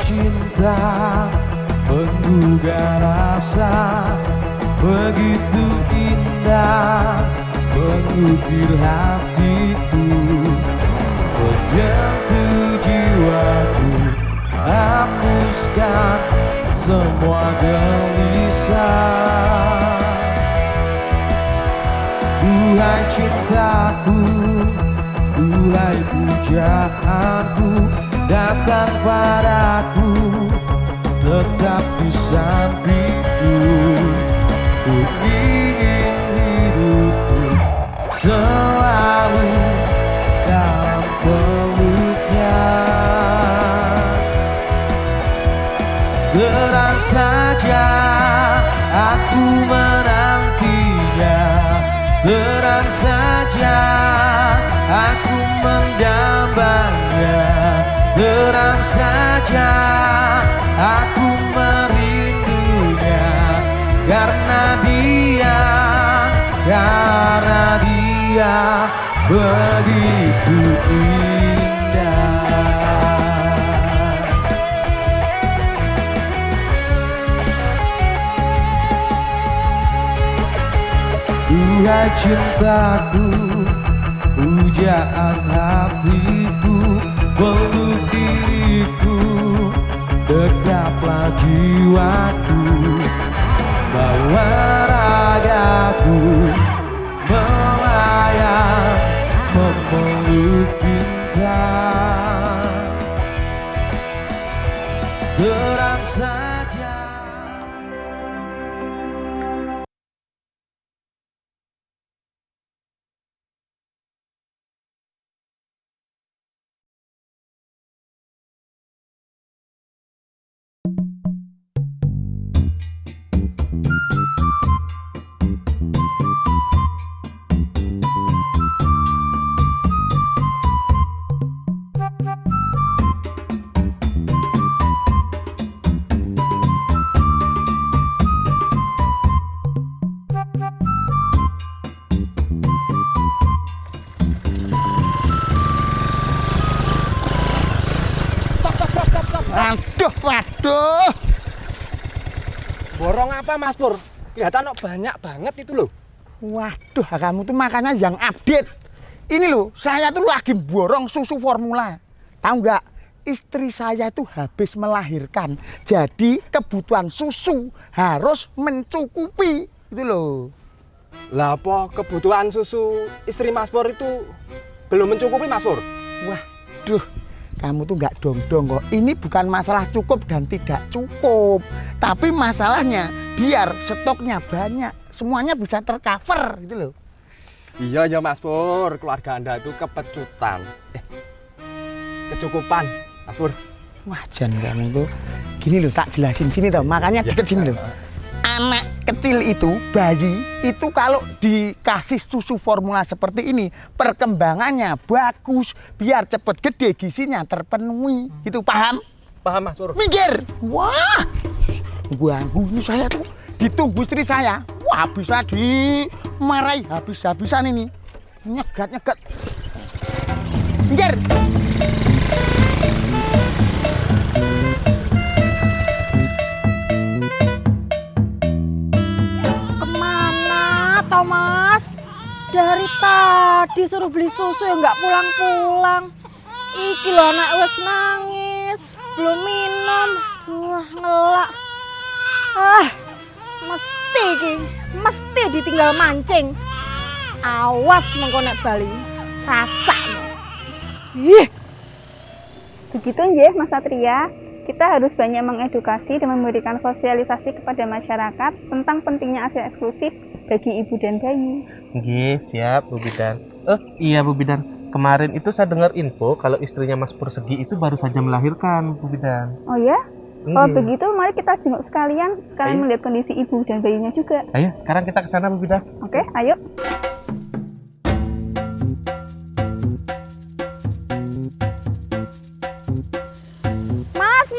Cinta menggugah rasa begitu indah mengukir hatiku menyentuh jiwaku hapuskan semua gelisah. Duhai cintaku, duhai pujaanku, datang padaku, tetap di sampingku. Ku ingin hidupku selalu dalam peluknya. Terang saja aku menantinya, terang saja aku mendambanya, terang saja aku merindunya, karena dia begitu indah. Duhai cintaku, pujaan hatiku, peluk diriku, dekaplah jiwaku, bawa ragaku melayang memeluk cinta. Terang saja. Waduh. Borong apa Mas Pur? Kelihatan kok banyak banget itu loh. Waduh, kamu tuh makannya yang update. Ini loh, saya tuh lagi borong susu formula. Tahu nggak? Istri saya itu habis melahirkan. Jadi kebutuhan susu harus mencukupi. Itu loh. Lah apa kebutuhan susu istri Mas Pur itu belum mencukupi Mas Pur? Waduh, kamu tuh nggak dong-dong kok. Ini bukan masalah cukup dan tidak cukup, tapi masalahnya biar stoknya banyak, semuanya bisa tercover gitu loh. Iya ya Mas Pur, keluarga Anda itu kepecutan. Kecukupan Mas Pur. Wah, Jan kamu tuh gini loh, tak jelasin sini tau, makanya deket sini loh. Anak kecil itu, bayi itu kalau dikasih susu formula seperti ini, perkembangannya bagus, biar cepet gede, gizinya terpenuhi. Itu paham? Paham Mas Pur. Minggir. Wah, ganggu saya tuh. Ditunggu istri saya. Wah, bisa dimarahi habis-habisan ini. Nyegat. Minggir. Mas, dari tadi suruh beli susu ya nggak pulang-pulang. Iki lho anak wes nangis, belum minum. Wah, ngelak. Mesti ditinggal mancing. Awas mengko nek bali. Rasakno. Begitu nggih Mas Satria. Kita harus banyak mengedukasi dan memberikan sosialisasi kepada masyarakat tentang pentingnya ASI eksklusif bagi ibu dan bayi. Nggih, siap Bu Bidan. Iya Bu Bidan, kemarin itu saya dengar info kalau istrinya Mas Pur Segi itu baru saja melahirkan Bu Bidan. Oh ya? Kalau begitu mari kita jenguk sekalian melihat kondisi ibu dan bayinya juga. Ayo, sekarang kita ke sana Bu Bidan. Oke, ayo.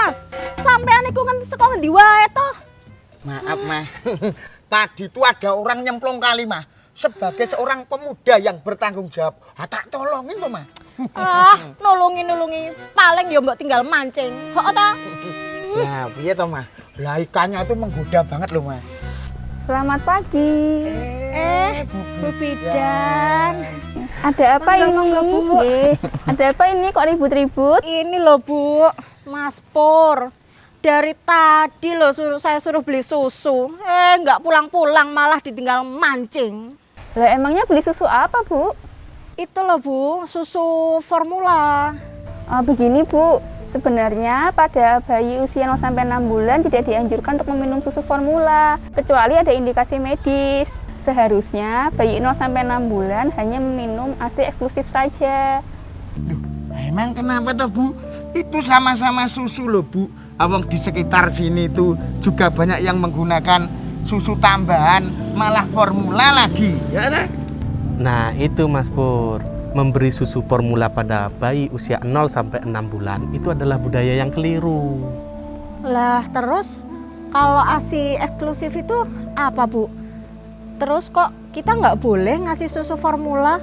Mas, sampean iku sekolah ndi wae toh? Maaf, Mah. Tadi itu ada orang nyemplung kali, Mah. Sebagai seorang pemuda yang bertanggung jawab, tak tolongin toh, Mah. Nulungi. Paling ya mbok tinggal mancing. Hok toh? Nah, piye toh, Mah? Lah ikannya itu menggoda banget loh, Mah. Selamat pagi. Bu Bidan. Ada apa ini? Ada apa ini kok ribut-ribut? Ini loh, Bu. Mas Pur. Dari tadi loh saya suruh beli susu. Nggak pulang-pulang malah ditinggal mancing. Lah emangnya beli susu apa, Bu? Itu loh, Bu, susu formula. Begini, Bu. Sebenarnya pada bayi usia 0-6 bulan tidak dianjurkan untuk meminum susu formula, kecuali ada indikasi medis. Seharusnya bayi 0-6 bulan hanya meminum ASI eksklusif saja. Loh, emang kenapa toh, Bu? Itu sama-sama susu loh, Bu. Awang di sekitar sini tuh juga banyak yang menggunakan susu tambahan, malah formula lagi, ya kan? Nah, itu Mas Pur. Memberi susu formula pada bayi usia 0-6 bulan itu adalah budaya yang keliru. Lah, terus kalau ASI eksklusif itu apa, Bu? Terus kok kita nggak boleh ngasih susu formula?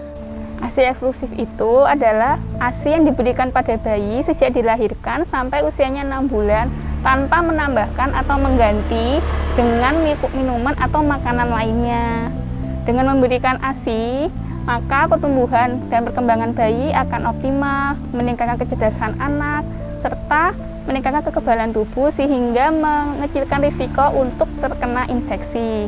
ASI eksklusif itu adalah ASI yang diberikan pada bayi sejak dilahirkan sampai usianya 6 bulan tanpa menambahkan atau mengganti dengan minuman atau makanan lainnya. Dengan memberikan ASI, maka pertumbuhan dan perkembangan bayi akan optimal, meningkatkan kecerdasan anak, serta meningkatkan kekebalan tubuh sehingga mengecilkan risiko untuk terkena infeksi.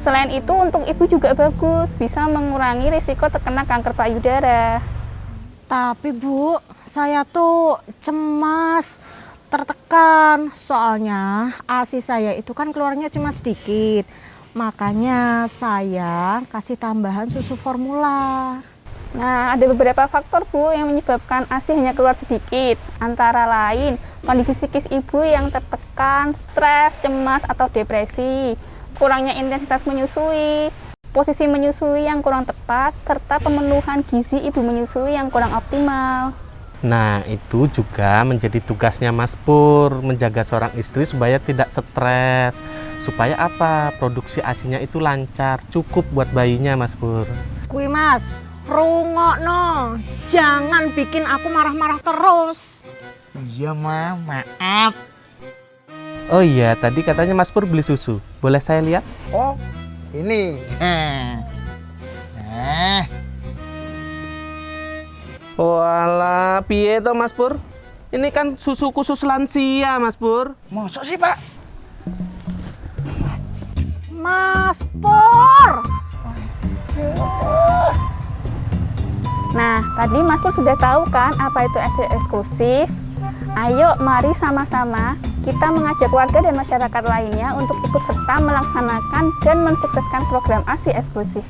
Selain itu, untuk ibu juga bagus, bisa mengurangi risiko terkena kanker payudara. Tapi Bu, saya tuh cemas, tertekan. Soalnya ASI saya itu kan keluarnya cuma sedikit. Makanya saya kasih tambahan susu formula. Nah, ada beberapa faktor, Bu, yang menyebabkan ASI hanya keluar sedikit. Antara lain, kondisi psikis ibu yang tertekan, stres, cemas, atau depresi. Kurangnya intensitas menyusui, posisi menyusui yang kurang tepat, serta pemenuhan gizi ibu menyusui yang kurang optimal. Nah, itu juga menjadi tugasnya Mas Pur, menjaga seorang istri supaya tidak stres. Supaya apa? Produksi ASI-nya itu lancar, cukup buat bayinya, Mas Pur. Kui Mas, rungokno. Jangan bikin aku marah-marah terus. Iya, Ma, maaf. Oh iya, tadi katanya Mas Pur beli susu. Boleh saya lihat? Oh, ini. Walah, piye toh Mas Pur? Ini kan susu khusus lansia, Mas Pur. Masa sih, Pak? Mas Pur, Tadi Mas Pur sudah tahu kan apa itu ASI eksklusif? Ayo mari sama-sama kita mengajak warga dan masyarakat lainnya untuk ikut serta melaksanakan dan mensukseskan program ASI eksklusif.